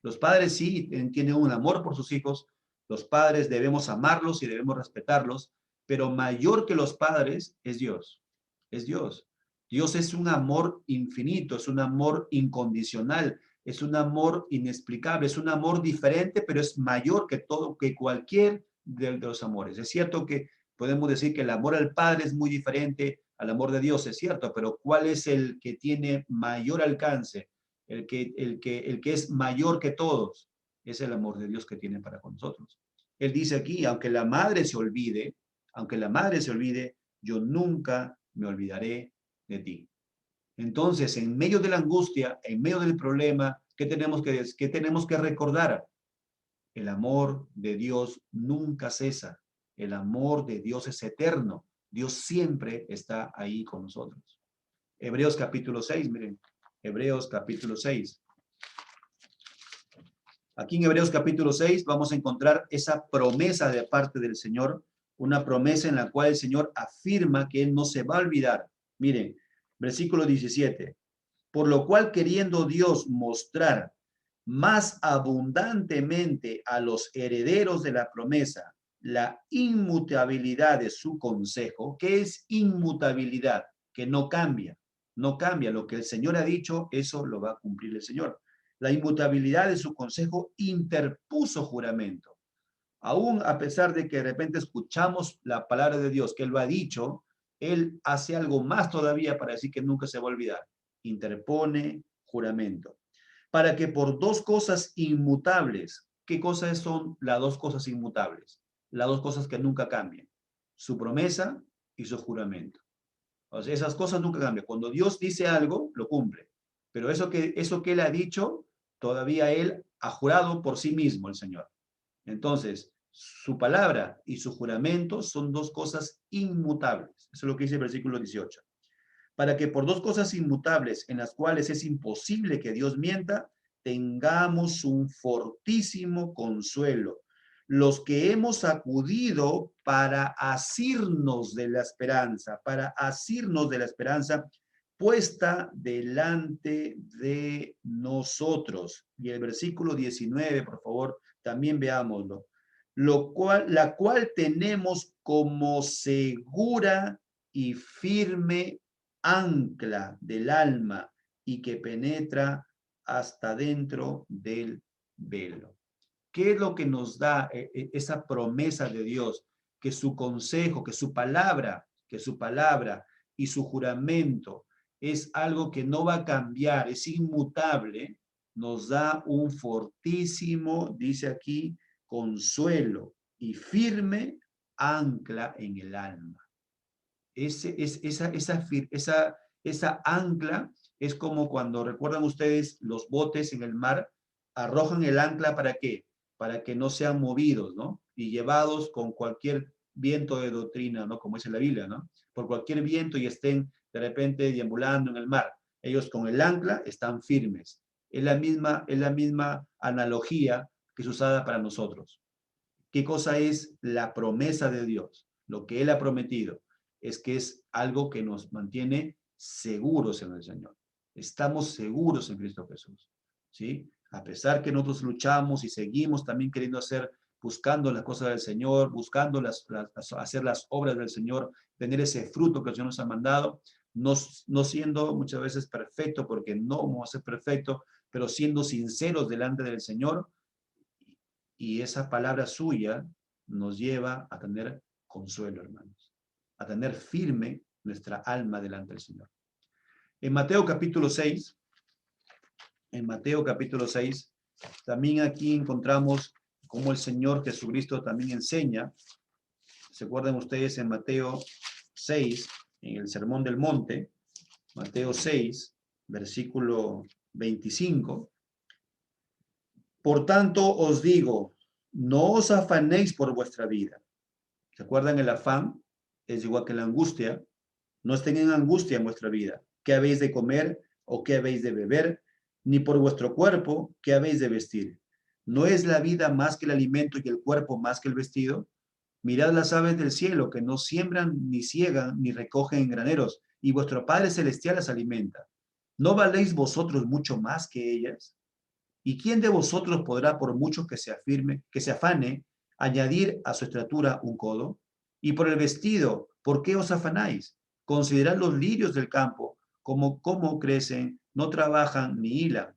Los padres sí tienen un amor por sus hijos, los padres debemos amarlos y debemos respetarlos, pero mayor que los padres es Dios, es Dios. Dios es un amor infinito, es un amor incondicional, es un amor inexplicable, es un amor diferente, pero es mayor que todo, que cualquier de los amores. Es cierto que podemos decir que el amor al Padre es muy diferente al amor de Dios, es cierto, pero ¿cuál es el que tiene mayor alcance? El que es mayor que todos, es el amor de Dios que tiene para con nosotros. Él dice aquí, aunque la madre se olvide, yo nunca me olvidaré de ti. Entonces, en medio de la angustia, en medio del problema, ¿qué tenemos que recordar? El amor de Dios nunca cesa. El amor de Dios es eterno. Dios siempre está ahí con nosotros. Hebreos capítulo 6, miren. Hebreos capítulo 6. Aquí en Hebreos capítulo 6 vamos a encontrar esa promesa de parte del Señor, una promesa en la cual el Señor afirma que Él no se va a olvidar. Miren, versículo 17. Por lo cual, queriendo Dios mostrar más abundantemente a los herederos de la promesa la inmutabilidad de su consejo. ¿Qué es inmutabilidad? Que no cambia, no cambia. Lo que el Señor ha dicho, eso lo va a cumplir el Señor. La inmutabilidad de su consejo interpuso juramento. Aún a pesar de que de repente escuchamos la palabra de Dios, que Él lo ha dicho, Él hace algo más todavía para decir que nunca se va a olvidar. Interpone juramento. Para que por dos cosas inmutables, ¿qué cosas son las dos cosas inmutables? Las dos cosas que nunca cambian. Su promesa y su juramento. O sea, esas cosas nunca cambian. Cuando Dios dice algo, lo cumple. Pero eso que Él ha dicho, todavía Él ha jurado por sí mismo, el Señor. Entonces, su palabra y su juramento son dos cosas inmutables. Eso es lo que dice el versículo 18. Para que por dos cosas inmutables en las cuales es imposible que Dios mienta, tengamos un fortísimo consuelo. los que hemos acudido para asirnos de la esperanza, puesta delante de nosotros. Y el versículo 19, por favor, también veámoslo. La cual tenemos como segura y firme ancla del alma y que penetra hasta dentro del velo. ¿Qué es lo que nos da esa promesa de Dios? Que su consejo, que su palabra y su juramento es algo que no va a cambiar, es inmutable, nos da un fortísimo, dice aquí, consuelo y firme ancla en el alma. Esa ancla es como cuando, recuerdan ustedes, los botes en el mar arrojan el ancla, ¿para qué? Para que no sean movidos, ¿no? Y llevados con cualquier viento de doctrina, ¿no? Como dice la Biblia, ¿no? Por cualquier viento y estén de repente deambulando en el mar. Ellos con el ancla están firmes. Es la misma analogía que es usada para nosotros. ¿Qué cosa es la promesa de Dios? Lo que Él ha prometido es que es algo que nos mantiene seguros en el Señor. Estamos seguros en Cristo Jesús, ¿sí? A pesar que nosotros luchamos y seguimos también queriendo buscando las cosas del Señor, buscando hacer las obras del Señor, tener ese fruto que el Señor nos ha mandado, no siendo muchas veces perfecto, porque no vamos a ser perfectos, pero siendo sinceros delante del Señor, y esa palabra suya nos lleva a tener consuelo, hermanos, a tener firme nuestra alma delante del Señor. En Mateo capítulo 6, también aquí encontramos cómo el Señor Jesucristo también enseña. ¿Se acuerdan ustedes en Mateo 6, en el Sermón del Monte? Mateo 6, versículo 25. Por tanto os digo, no os afanéis por vuestra vida. ¿Se acuerdan? El afán es igual que la angustia. No estén en angustia en vuestra vida. ¿Qué habéis de comer o qué habéis de beber? Ni por vuestro cuerpo, ¿qué habéis de vestir? ¿No es la vida más que el alimento y el cuerpo más que el vestido? Mirad las aves del cielo, que no siembran, ni ciegan, ni recogen en graneros, y vuestro Padre Celestial las alimenta. ¿No valéis vosotros mucho más que ellas? ¿Y quién de vosotros podrá, por mucho que se afane, añadir a su estatura un codo? Y por el vestido, ¿por qué os afanáis? Considerad los lirios del campo, cómo crecen, no trabajan ni hilan.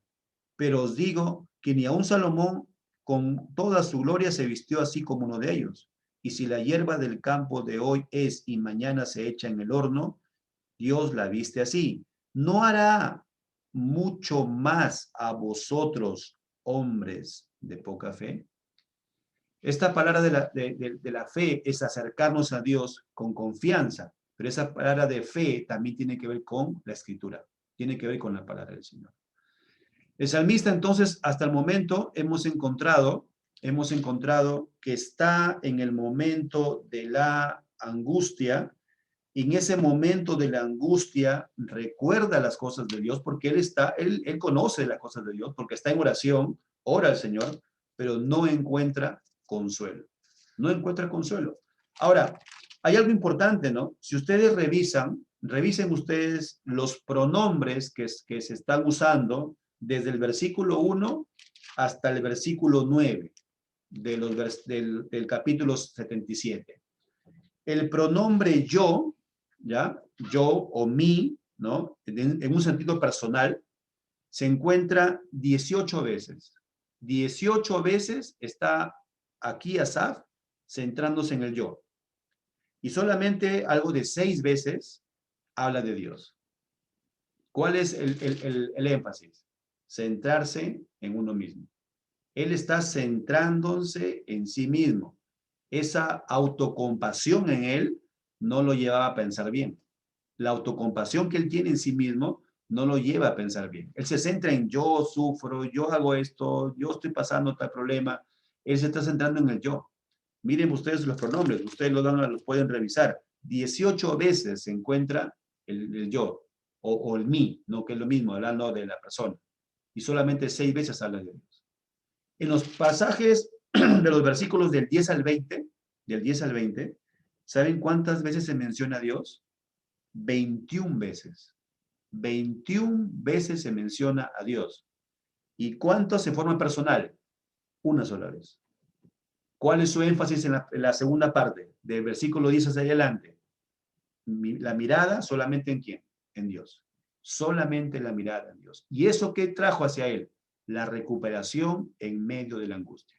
Pero os digo que ni aun Salomón con toda su gloria se vistió así como uno de ellos. Y si la hierba del campo de hoy es y mañana se echa en el horno, Dios la viste así. ¿No hará mucho más a vosotros, hombres de poca fe? Esta palabra de la fe es acercarnos a Dios con confianza, pero esa palabra de fe también tiene que ver con la Escritura, tiene que ver con la palabra del Señor. El salmista, entonces, hasta el momento hemos encontrado que está en el momento de la angustia. En ese momento de la angustia recuerda las cosas de Dios porque él conoce las cosas de Dios, porque está en oración, ora al Señor, pero no encuentra consuelo. No encuentra consuelo. Ahora, hay algo importante, ¿no? Si ustedes revisen ustedes los pronombres que se están usando desde el versículo 1 hasta el versículo 9 del capítulo 77. El pronombre yo, ¿ya? Yo o mí, ¿no? En un sentido personal, se encuentra 18 veces. 18 veces está aquí Asaf centrándose en el yo. Y solamente algo de 6 veces habla de Dios. ¿Cuál es el énfasis? Centrarse en uno mismo. Él está centrándose en sí mismo. Esa autocompasión en él no lo llevaba a pensar bien. La autocompasión que él tiene en sí mismo no lo lleva a pensar bien. Él se centra en yo sufro, yo hago esto, yo estoy pasando tal problema. Él se está centrando en el yo. Miren ustedes los pronombres, ustedes los pueden revisar. 18 veces se encuentra el yo o el mí, no, que es lo mismo, hablando de la persona. Y solamente 6 veces habla de Dios. En los pasajes de los versículos del 10 al 20, del 10 al 20, ¿saben cuántas veces se menciona a Dios? 21 veces. 21 veces se menciona a Dios. ¿Y cuánto se forma personal? Una sola vez. ¿Cuál es su énfasis en la segunda parte? Del versículo 10 hacia adelante. La mirada solamente en quién? En Dios. Solamente la mirada en Dios. ¿Y eso qué trajo hacia él? La recuperación en medio de la angustia.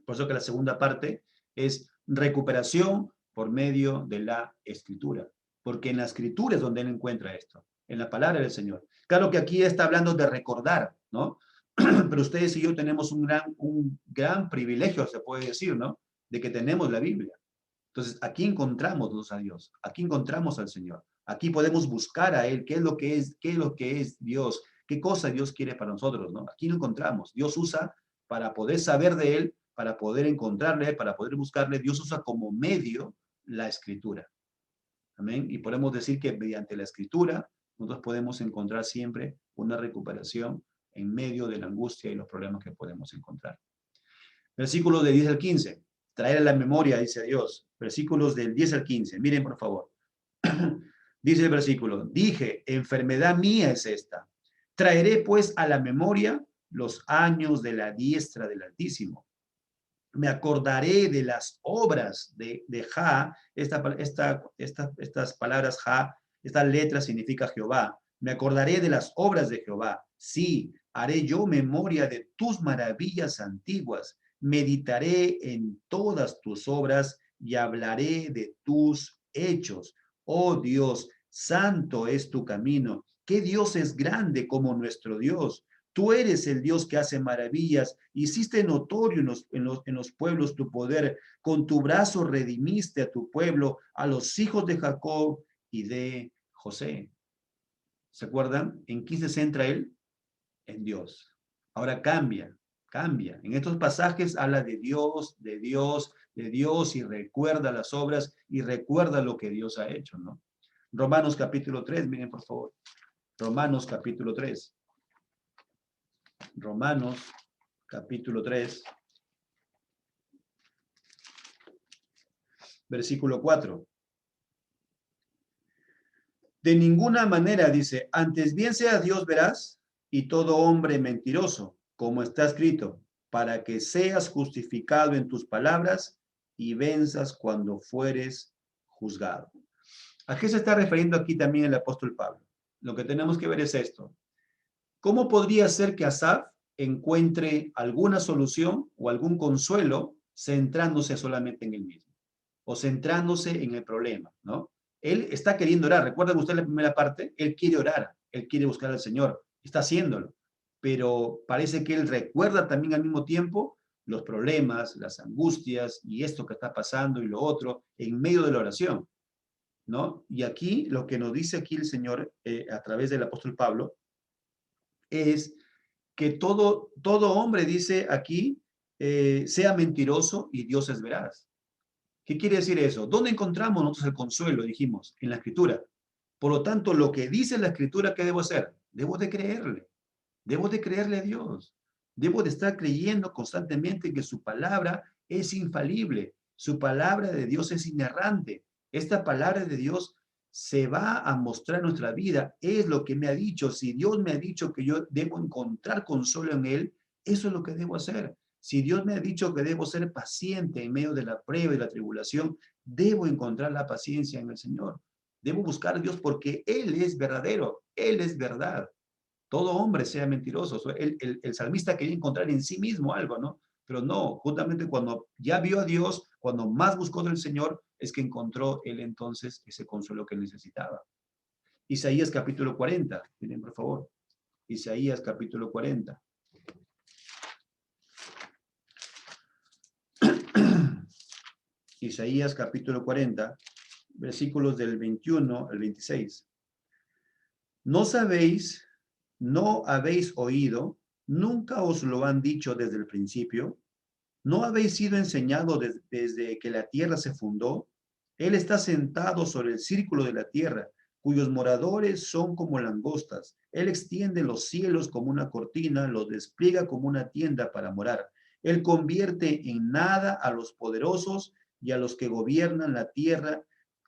Por eso que la segunda parte es recuperación por medio de la escritura. Porque en la escritura es donde él encuentra esto, en la palabra del Señor. Claro que aquí está hablando de recordar, ¿no? Pero ustedes y yo tenemos un gran privilegio, se puede decir, ¿no? De que tenemos la Biblia. Entonces, aquí encontramos a Dios, aquí encontramos al Señor. Aquí podemos buscar a Él, qué es lo que es Dios, qué cosa Dios quiere para nosotros, ¿no? Aquí lo encontramos. Dios usa para poder saber de Él, para poder encontrarle, para poder buscarle. Dios usa como medio la Escritura. Amén. Y podemos decir que mediante la Escritura nosotros podemos encontrar siempre una recuperación en medio de la angustia y los problemas que podemos encontrar. Versículos de 10 al 15. Traer a la memoria, dice Dios. Versículos del 10 al 15. Miren, por favor. Dice el versículo, dije, enfermedad mía es esta. Traeré pues a la memoria los años de la diestra del Altísimo. Me acordaré de las obras de Ja. Estas palabras Ja, esta letra significa Jehová. Me acordaré de las obras de Jehová. Sí, haré yo memoria de tus maravillas antiguas. Meditaré en todas tus obras y hablaré de tus hechos. Oh Dios, santo es tu camino. ¿Qué Dios es grande como nuestro Dios? Tú eres el Dios que hace maravillas. Hiciste notorio en los pueblos tu poder. Con tu brazo redimiste a tu pueblo, a los hijos de Jacob y de José. ¿Se acuerdan? ¿En quién se centra él? En Dios. Ahora cambia. En estos pasajes habla de Dios, de Dios, de Dios y recuerda las obras y recuerda lo que Dios ha hecho, ¿no? Romanos capítulo 3, miren por favor. Romanos capítulo 3. Romanos capítulo 3, versículo 4. De ninguna manera, dice, antes bien sea Dios veraz y todo hombre mentiroso, como está escrito, para que seas justificado en tus palabras y venzas cuando fueres juzgado. ¿A qué se está refiriendo aquí también el apóstol Pablo? Lo que tenemos que ver es esto. ¿Cómo podría ser que Asaf encuentre alguna solución o algún consuelo centrándose solamente en él mismo o centrándose en el problema, ¿no? Él está queriendo orar. ¿Recuerdan ustedes la primera parte? Él quiere orar, él quiere buscar al Señor, está haciéndolo, pero parece que él recuerda también al mismo tiempo los problemas, las angustias y esto que está pasando y lo otro en medio de la oración, ¿no? Y aquí lo que nos dice aquí el Señor a través del apóstol Pablo es que todo hombre, dice aquí, sea mentiroso y Dios es veraz. ¿Qué quiere decir eso? ¿Dónde encontramos nosotros el consuelo? Dijimos, en la Escritura. Por lo tanto, lo que dice la Escritura, ¿qué debo hacer? Debo de creerle. Debo de creerle a Dios. Debo de estar creyendo constantemente que su palabra es infalible. Su palabra de Dios es inerrante. Esta palabra de Dios se va a mostrar en nuestra vida. Es lo que me ha dicho. Si Dios me ha dicho que yo debo encontrar consuelo en Él, eso es lo que debo hacer. Si Dios me ha dicho que debo ser paciente en medio de la prueba y la tribulación, debo encontrar la paciencia en el Señor. Debo buscar a Dios porque Él es verdadero. Él es verdad. Todo hombre sea mentiroso. El salmista quería encontrar en sí mismo algo, ¿no? Pero no, justamente cuando ya vio a Dios, cuando más buscó del Señor, es que encontró él entonces ese consuelo que necesitaba. Isaías capítulo 40, miren por favor. Isaías capítulo 40. Isaías capítulo 40, versículos del 21 al 26. ¿No sabéis, no habéis oído, nunca os lo han dicho desde el principio? ¿No habéis sido enseñados desde que la tierra se fundó? Él está sentado sobre el círculo de la tierra, cuyos moradores son como langostas. Él extiende los cielos como una cortina, los despliega como una tienda para morar. Él convierte en nada a los poderosos y a los que gobiernan la tierra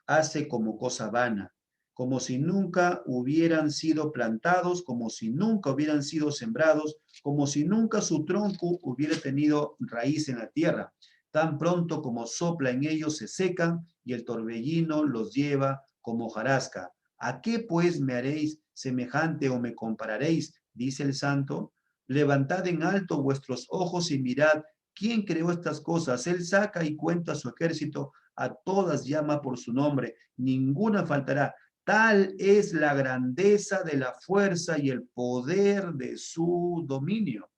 hace como cosa vana, como si nunca hubieran sido plantados, como si nunca hubieran sido sembrados, como si nunca su tronco hubiera tenido raíz en la tierra. Tan pronto como sopla en ellos se secan y el torbellino los lleva como hojarasca. ¿A qué pues me haréis semejante o me compararéis? Dice el santo. Levantad en alto vuestros ojos y mirad quién creó estas cosas. Él saca y cuenta su ejército, a todas llama por su nombre, ninguna faltará. Tal es la grandeza de la fuerza y el poder de su dominio.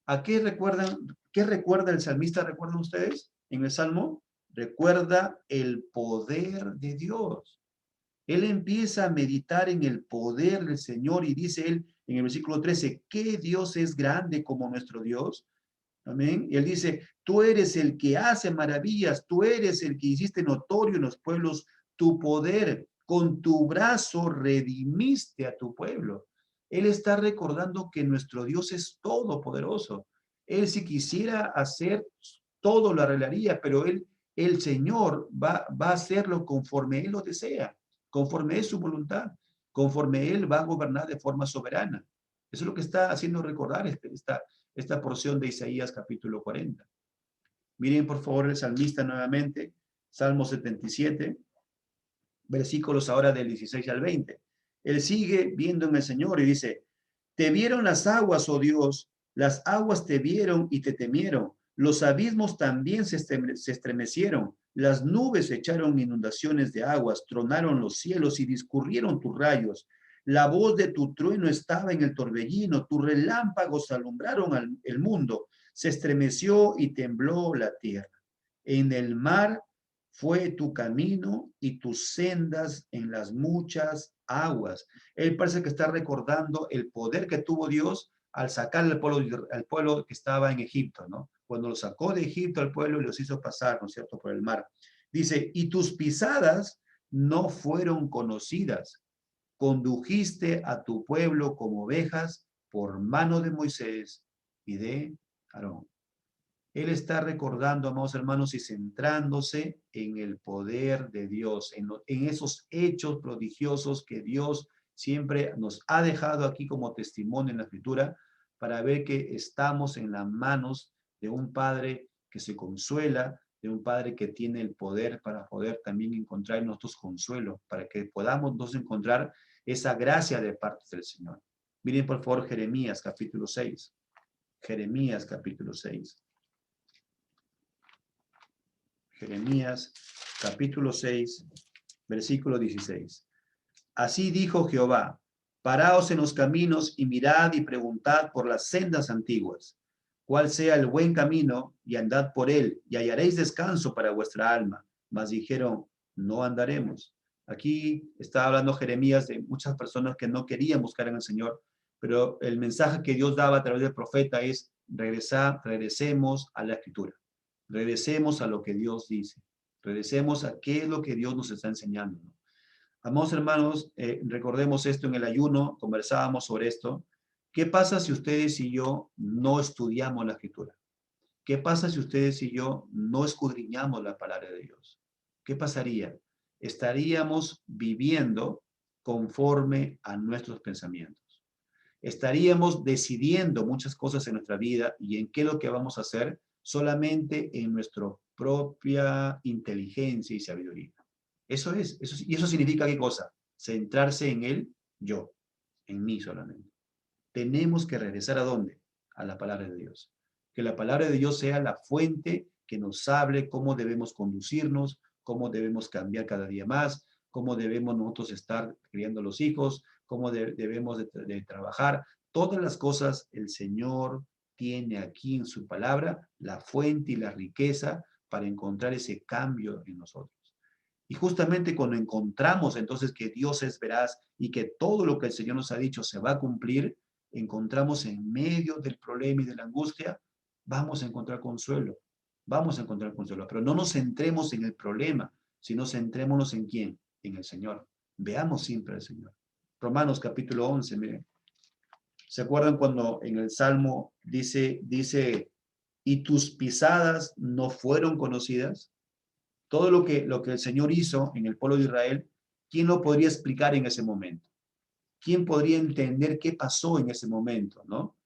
¿A qué recuerdan? ¿Qué recuerda el salmista? ¿Recuerdan ustedes en el Salmo? Recuerda el poder de Dios. Él empieza a meditar en el poder del Señor y dice él en el versículo 13, ¿qué Dios es grande como nuestro Dios? Amén. Y él dice, tú eres el que hace maravillas, tú eres el que hiciste notorio en los pueblos tu poder, con tu brazo redimiste a tu pueblo. Él está recordando que nuestro Dios es todopoderoso. Él si quisiera hacer todo lo arreglaría, pero el Señor va a hacerlo conforme Él lo desea, conforme es su voluntad, conforme Él va a gobernar de forma soberana. Eso es lo que está haciendo recordar esta porción de Isaías capítulo 40. Miren por favor el salmista nuevamente, Salmo 77, versículos ahora del 16 al 20. Él sigue viendo en el Señor y dice, te vieron las aguas, oh Dios, las aguas te vieron y te temieron, los abismos también se estremecieron, las nubes echaron inundaciones de aguas, tronaron los cielos y discurrieron tus rayos. La voz de tu trueno estaba en el torbellino, tus relámpagos alumbraron el mundo, se estremeció y tembló la tierra. En el mar fue tu camino y tus sendas en las muchas aguas. Él parece que está recordando el poder que tuvo Dios al sacar al pueblo que estaba en Egipto, ¿no? Cuando lo sacó de Egipto al pueblo y los hizo pasar, ¿no es cierto?, por el mar. Dice, y tus pisadas no fueron conocidas. Condujiste a tu pueblo como ovejas por mano de Moisés y de Aarón. Él está recordando, amados hermanos, y centrándose en el poder de Dios, en esos hechos prodigiosos que Dios siempre nos ha dejado aquí como testimonio en la Escritura, para ver que estamos en las manos de un Padre que se consuela, de un Padre que tiene el poder para poder también encontrar en nosotros consuelo, para que podamos nos encontrar esa gracia de parte del Señor. Miren por favor Jeremías capítulo 6. Jeremías capítulo 6. Jeremías, capítulo 6, versículo 16. Así dijo Jehová, paraos en los caminos y mirad y preguntad por las sendas antiguas, cuál sea el buen camino, y andad por él, y hallaréis descanso para vuestra alma. Mas dijeron, no andaremos. Aquí está hablando Jeremías de muchas personas que no querían buscar en el Señor, pero el mensaje que Dios daba a través del profeta es, regresemos a la Escritura. Regresemos a lo que Dios dice. Regresemos a qué es lo que Dios nos está enseñando, ¿no? Amados hermanos, recordemos esto en el ayuno, conversábamos sobre esto. ¿Qué pasa si ustedes y yo no estudiamos la Escritura? ¿Qué pasa si ustedes y yo no escudriñamos la palabra de Dios? ¿Qué pasaría? Estaríamos viviendo conforme a nuestros pensamientos. Estaríamos decidiendo muchas cosas en nuestra vida y en qué es lo que vamos a hacer solamente en nuestra propia inteligencia y sabiduría. Y eso significa ¿qué cosa? Centrarse en el yo, en mí solamente. Tenemos que regresar ¿a dónde? A la palabra de Dios. Que la palabra de Dios sea la fuente que nos hable cómo debemos conducirnos, cómo debemos cambiar cada día más, cómo debemos nosotros estar criando los hijos, cómo debemos de trabajar. Todas las cosas el Señor tiene aquí en su palabra, la fuente y la riqueza para encontrar ese cambio en nosotros. Y justamente cuando encontramos entonces que Dios es veraz y que todo lo que el Señor nos ha dicho se va a cumplir, encontramos en medio del problema y de la angustia, vamos a encontrar consuelo, vamos a encontrar consuelo. Pero no nos centremos en el problema, sino centrémonos en quién, en el Señor. Veamos siempre al Señor. Romanos capítulo 11, miren. ¿Se acuerdan cuando en el Salmo dice y tus pisadas no fueron conocidas. Todo lo que el Señor hizo en el pueblo de Israel, ¿quién lo podría explicar en ese momento? ¿Quién podría entender qué pasó en ese momento, no?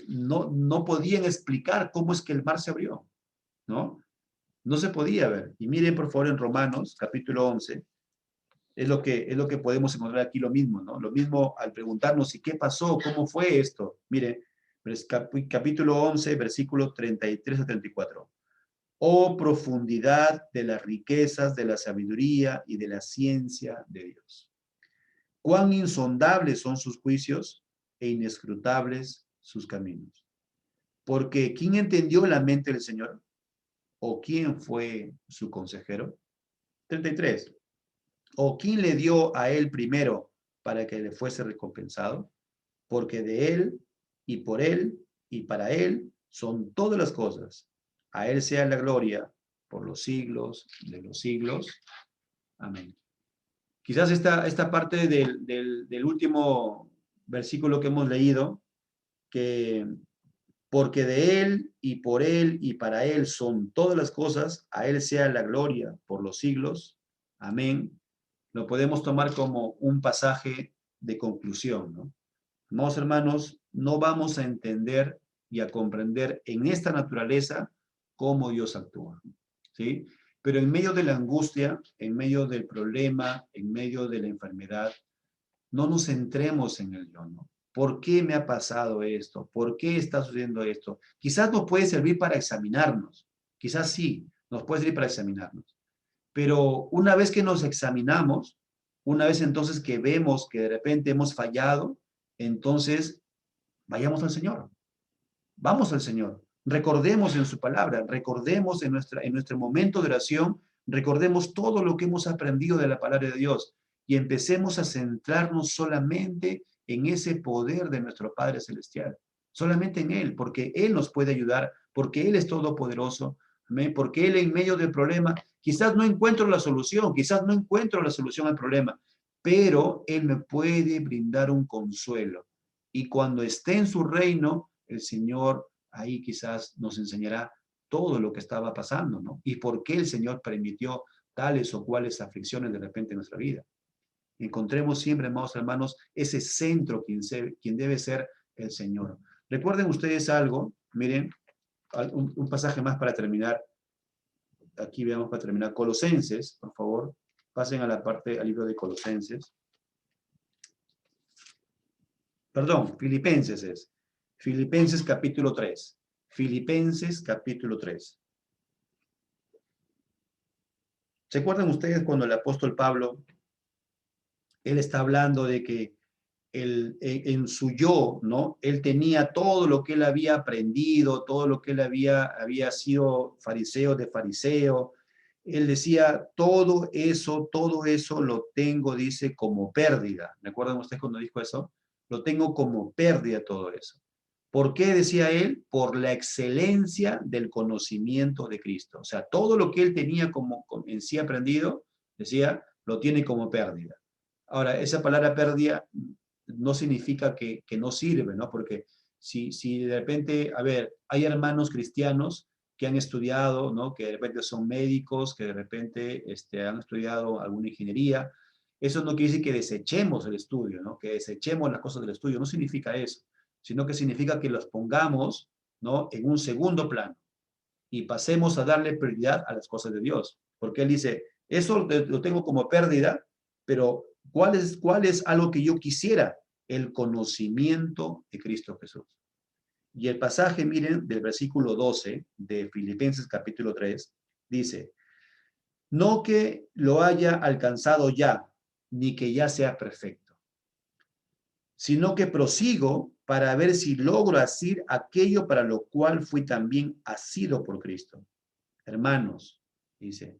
No podían explicar cómo es que el mar se abrió, ¿no? No se podía ver. Y miren, por favor, en Romanos, capítulo 11, es lo que podemos encontrar aquí lo mismo, ¿no? Lo mismo al preguntarnos, ¿y qué pasó? ¿Cómo fue esto? Mire, capítulo 11, versículos 33 a 34. Oh, profundidad de las riquezas, de la sabiduría y de la ciencia de Dios. Cuán insondables son sus juicios e inescrutables sus caminos. Porque ¿quién entendió la mente del Señor? ¿O quién fue su consejero? 33. ¿O quién le dio a él primero para que le fuese recompensado? Porque de él y por él y para él son todas las cosas. A él sea la gloria por los siglos de los siglos. Amén. Quizás esta parte del último versículo que hemos leído, que porque de él y por él y para él son todas las cosas, a él sea la gloria por los siglos. Amén. Lo podemos tomar como un pasaje de conclusión, ¿no? Amados hermanos, no vamos a entender y a comprender en esta naturaleza cómo Dios actúa, ¿sí? Pero en medio de la angustia, en medio del problema, en medio de la enfermedad, no nos centremos en el yo, ¿no? ¿Por qué me ha pasado esto? ¿Por qué está sucediendo esto? Quizás nos puede servir para examinarnos, quizás sí, nos puede servir para examinarnos. Pero una vez que nos examinamos, una vez entonces que vemos que de repente hemos fallado, entonces vayamos al Señor. Vamos al Señor. Recordemos en su palabra, recordemos en nuestro momento de oración, recordemos todo lo que hemos aprendido de la palabra de Dios y empecemos a centrarnos solamente en ese poder de nuestro Padre Celestial. Solamente en Él, porque Él nos puede ayudar, porque Él es todopoderoso, amén, porque Él en medio del problema, quizás no encuentro la solución, quizás no encuentro la solución al problema, pero Él me puede brindar un consuelo. Y cuando esté en su reino, el Señor ahí quizás nos enseñará todo lo que estaba pasando, ¿no? Y por qué el Señor permitió tales o cuales aflicciones de repente en nuestra vida. Encontremos siempre, amados hermanos, ese centro quien debe ser el Señor. Recuerden ustedes algo, miren, un pasaje más para terminar. Aquí veamos para terminar. Colosenses, por favor, pasen a la parte, al libro de Colosenses. Perdón, Filipenses es. Filipenses capítulo 3. Filipenses capítulo 3. ¿Se acuerdan ustedes cuando el apóstol Pablo, él está hablando de que en su yo, ¿no? Él tenía todo lo que él había aprendido, todo lo que él había sido fariseo de fariseo. Él decía, todo eso lo tengo, dice, como pérdida. ¿Me acuerdan ustedes cuando dijo eso? Lo tengo como pérdida todo eso. ¿Por qué decía él? Por la excelencia del conocimiento de Cristo. O sea, todo lo que él tenía como en sí aprendido, decía, lo tiene como pérdida. Ahora, esa palabra pérdida no significa que no sirve, ¿no? Porque si de repente, a ver, hay hermanos cristianos que han estudiado, ¿no? Que de repente son médicos, que de repente han estudiado alguna ingeniería. Eso no quiere decir que desechemos el estudio, ¿no? Que desechemos las cosas del estudio. No significa eso, sino que significa que los pongamos, ¿no? En un segundo plano y pasemos a darle prioridad a las cosas de Dios. Porque Él dice, eso lo tengo como pérdida, pero ¿cuál es algo que yo quisiera? El conocimiento de Cristo Jesús. Y el pasaje, miren, del versículo 12 de Filipenses capítulo 3, dice, no que lo haya alcanzado ya, ni que ya sea perfecto, sino que prosigo para ver si logro hacer aquello para lo cual fui también asido por Cristo. Hermanos, dice,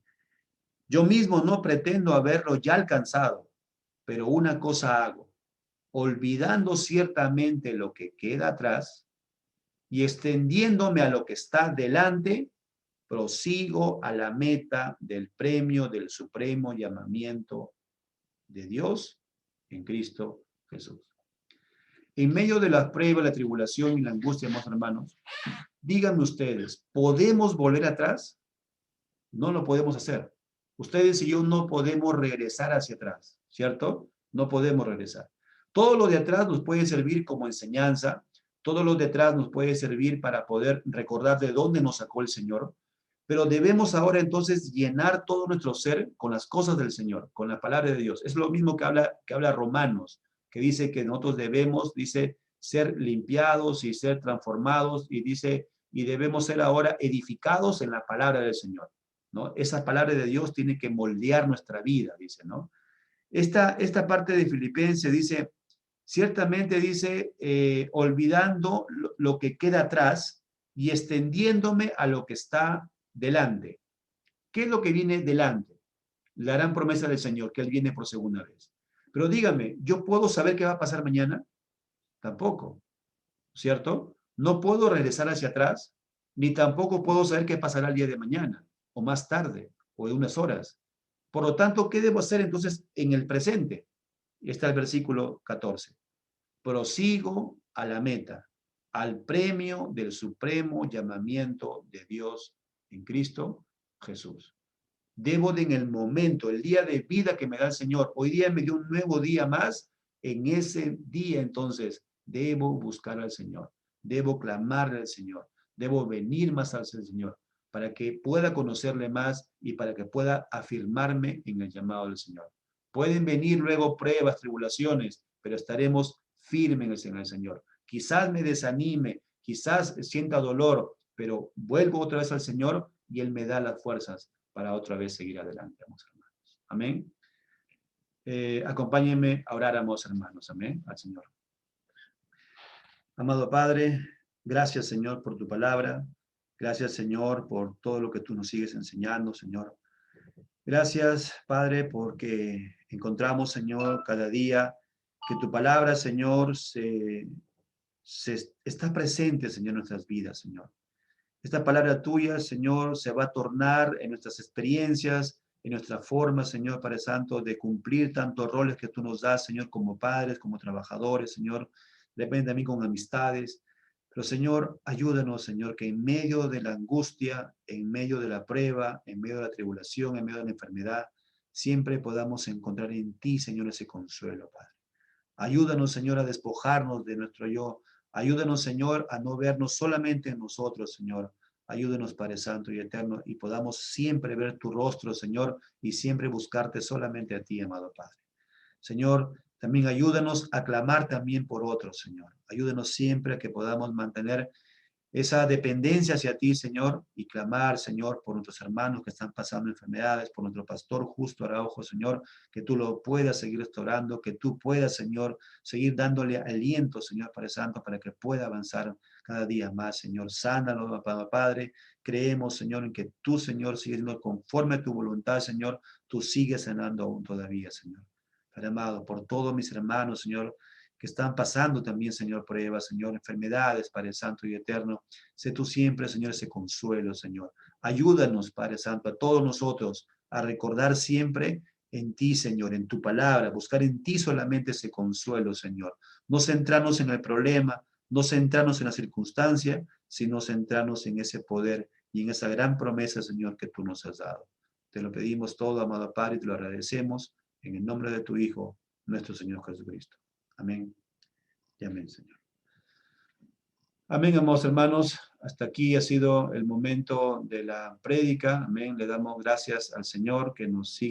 yo mismo no pretendo haberlo ya alcanzado, pero una cosa hago, olvidando ciertamente lo que queda atrás y extendiéndome a lo que está delante, prosigo a la meta del premio del supremo llamamiento de Dios en Cristo Jesús. En medio de la prueba, la tribulación y la angustia, hermanos, díganme ustedes, ¿podemos volver atrás? No lo podemos hacer. Ustedes y yo no podemos regresar hacia atrás, ¿cierto? No podemos regresar. Todo lo de atrás nos puede servir como enseñanza, todo lo de atrás nos puede servir para poder recordar de dónde nos sacó el Señor, pero debemos ahora entonces llenar todo nuestro ser con las cosas del Señor, con la palabra de Dios. Es lo mismo que habla Romanos, que dice que nosotros debemos, dice, ser limpiados y ser transformados, y dice, y debemos ser ahora edificados en la palabra del Señor, ¿no? Esa palabra de Dios tiene que moldear nuestra vida, dice, ¿no? Esta parte de Filipenses dice, ciertamente dice, olvidando lo que queda atrás y extendiéndome a lo que está delante. ¿Qué es lo que viene delante? La gran promesa del Señor, que Él viene por segunda vez. Pero dígame, ¿yo puedo saber qué va a pasar mañana? Tampoco, ¿cierto? No puedo regresar hacia atrás, ni tampoco puedo saber qué pasará el día de mañana, o más tarde, o de unas horas. Por lo tanto, ¿qué debo hacer entonces en el presente? Está el versículo 14. Prosigo a la meta, al premio del supremo llamamiento de Dios en Cristo Jesús. Debo de en el momento, el día de vida que me da el Señor, hoy día me dio un nuevo día más, en ese día entonces debo buscar al Señor, debo clamarle al Señor, debo venir más al Señor, para que pueda conocerle más y para que pueda afirmarme en el llamado del Señor. Pueden venir luego pruebas, tribulaciones, pero estaremos firmes en el Señor. Quizás me desanime, quizás sienta dolor, pero vuelvo otra vez al Señor y Él me da las fuerzas para otra vez seguir adelante, amados hermanos. Amén. Acompáñenme a orar, amados hermanos. Amén. Al Señor. Amado Padre, gracias, Señor, por tu palabra. Gracias, Señor, por todo lo que tú nos sigues enseñando, Señor. Gracias, Padre, porque encontramos, Señor, cada día que tu palabra, Señor, está presente, Señor, en nuestras vidas, Señor. Esta palabra tuya, Señor, se va a tornar en nuestras experiencias, en nuestra forma, Señor Padre Santo, de cumplir tantos roles que tú nos das, Señor, como padres, como trabajadores, Señor. Depende de mí con amistades. Pero, Señor, ayúdanos, Señor, que en medio de la angustia, en medio de la prueba, en medio de la tribulación, en medio de la enfermedad, siempre podamos encontrar en ti, Señor, ese consuelo, Padre. Ayúdanos, Señor, a despojarnos de nuestro yo. Ayúdanos, Señor, a no vernos solamente en nosotros, Señor. Ayúdanos, Padre Santo y Eterno, y podamos siempre ver tu rostro, Señor, y siempre buscarte solamente a ti, amado Padre. Señor, también ayúdanos a clamar también por otros, Señor. Ayúdanos siempre a que podamos mantener esa dependencia hacia ti, Señor, y clamar, Señor, por nuestros hermanos que están pasando enfermedades, por nuestro pastor Justo Araujo, Señor, que tú lo puedas seguir restaurando, que tú puedas, Señor, seguir dándole aliento, Señor Padre Santo, para que pueda avanzar cada día más, Señor. Sánalo, Padre. Creemos, Señor, en que tú, Señor, sigues siendo conforme a tu voluntad, Señor, tú sigues sanando aún todavía, Señor. Padre amado, por todos mis hermanos, Señor, que están pasando también, Señor, pruebas, Señor, enfermedades, Padre Santo y Eterno. Sé tú siempre, Señor, ese consuelo, Señor. Ayúdanos, Padre Santo, a todos nosotros a recordar siempre en ti, Señor, en tu palabra, buscar en ti solamente ese consuelo, Señor. No centrarnos en el problema, no centrarnos en la circunstancia, sino centrarnos en ese poder y en esa gran promesa, Señor, que tú nos has dado. Te lo pedimos todo, amado Padre, y te lo agradecemos en el nombre de tu Hijo, nuestro Señor Jesucristo. Amén y amén, Señor. Amén, amados hermanos. Hasta aquí ha sido el momento de la prédica. Amén. Le damos gracias al Señor que nos sigue.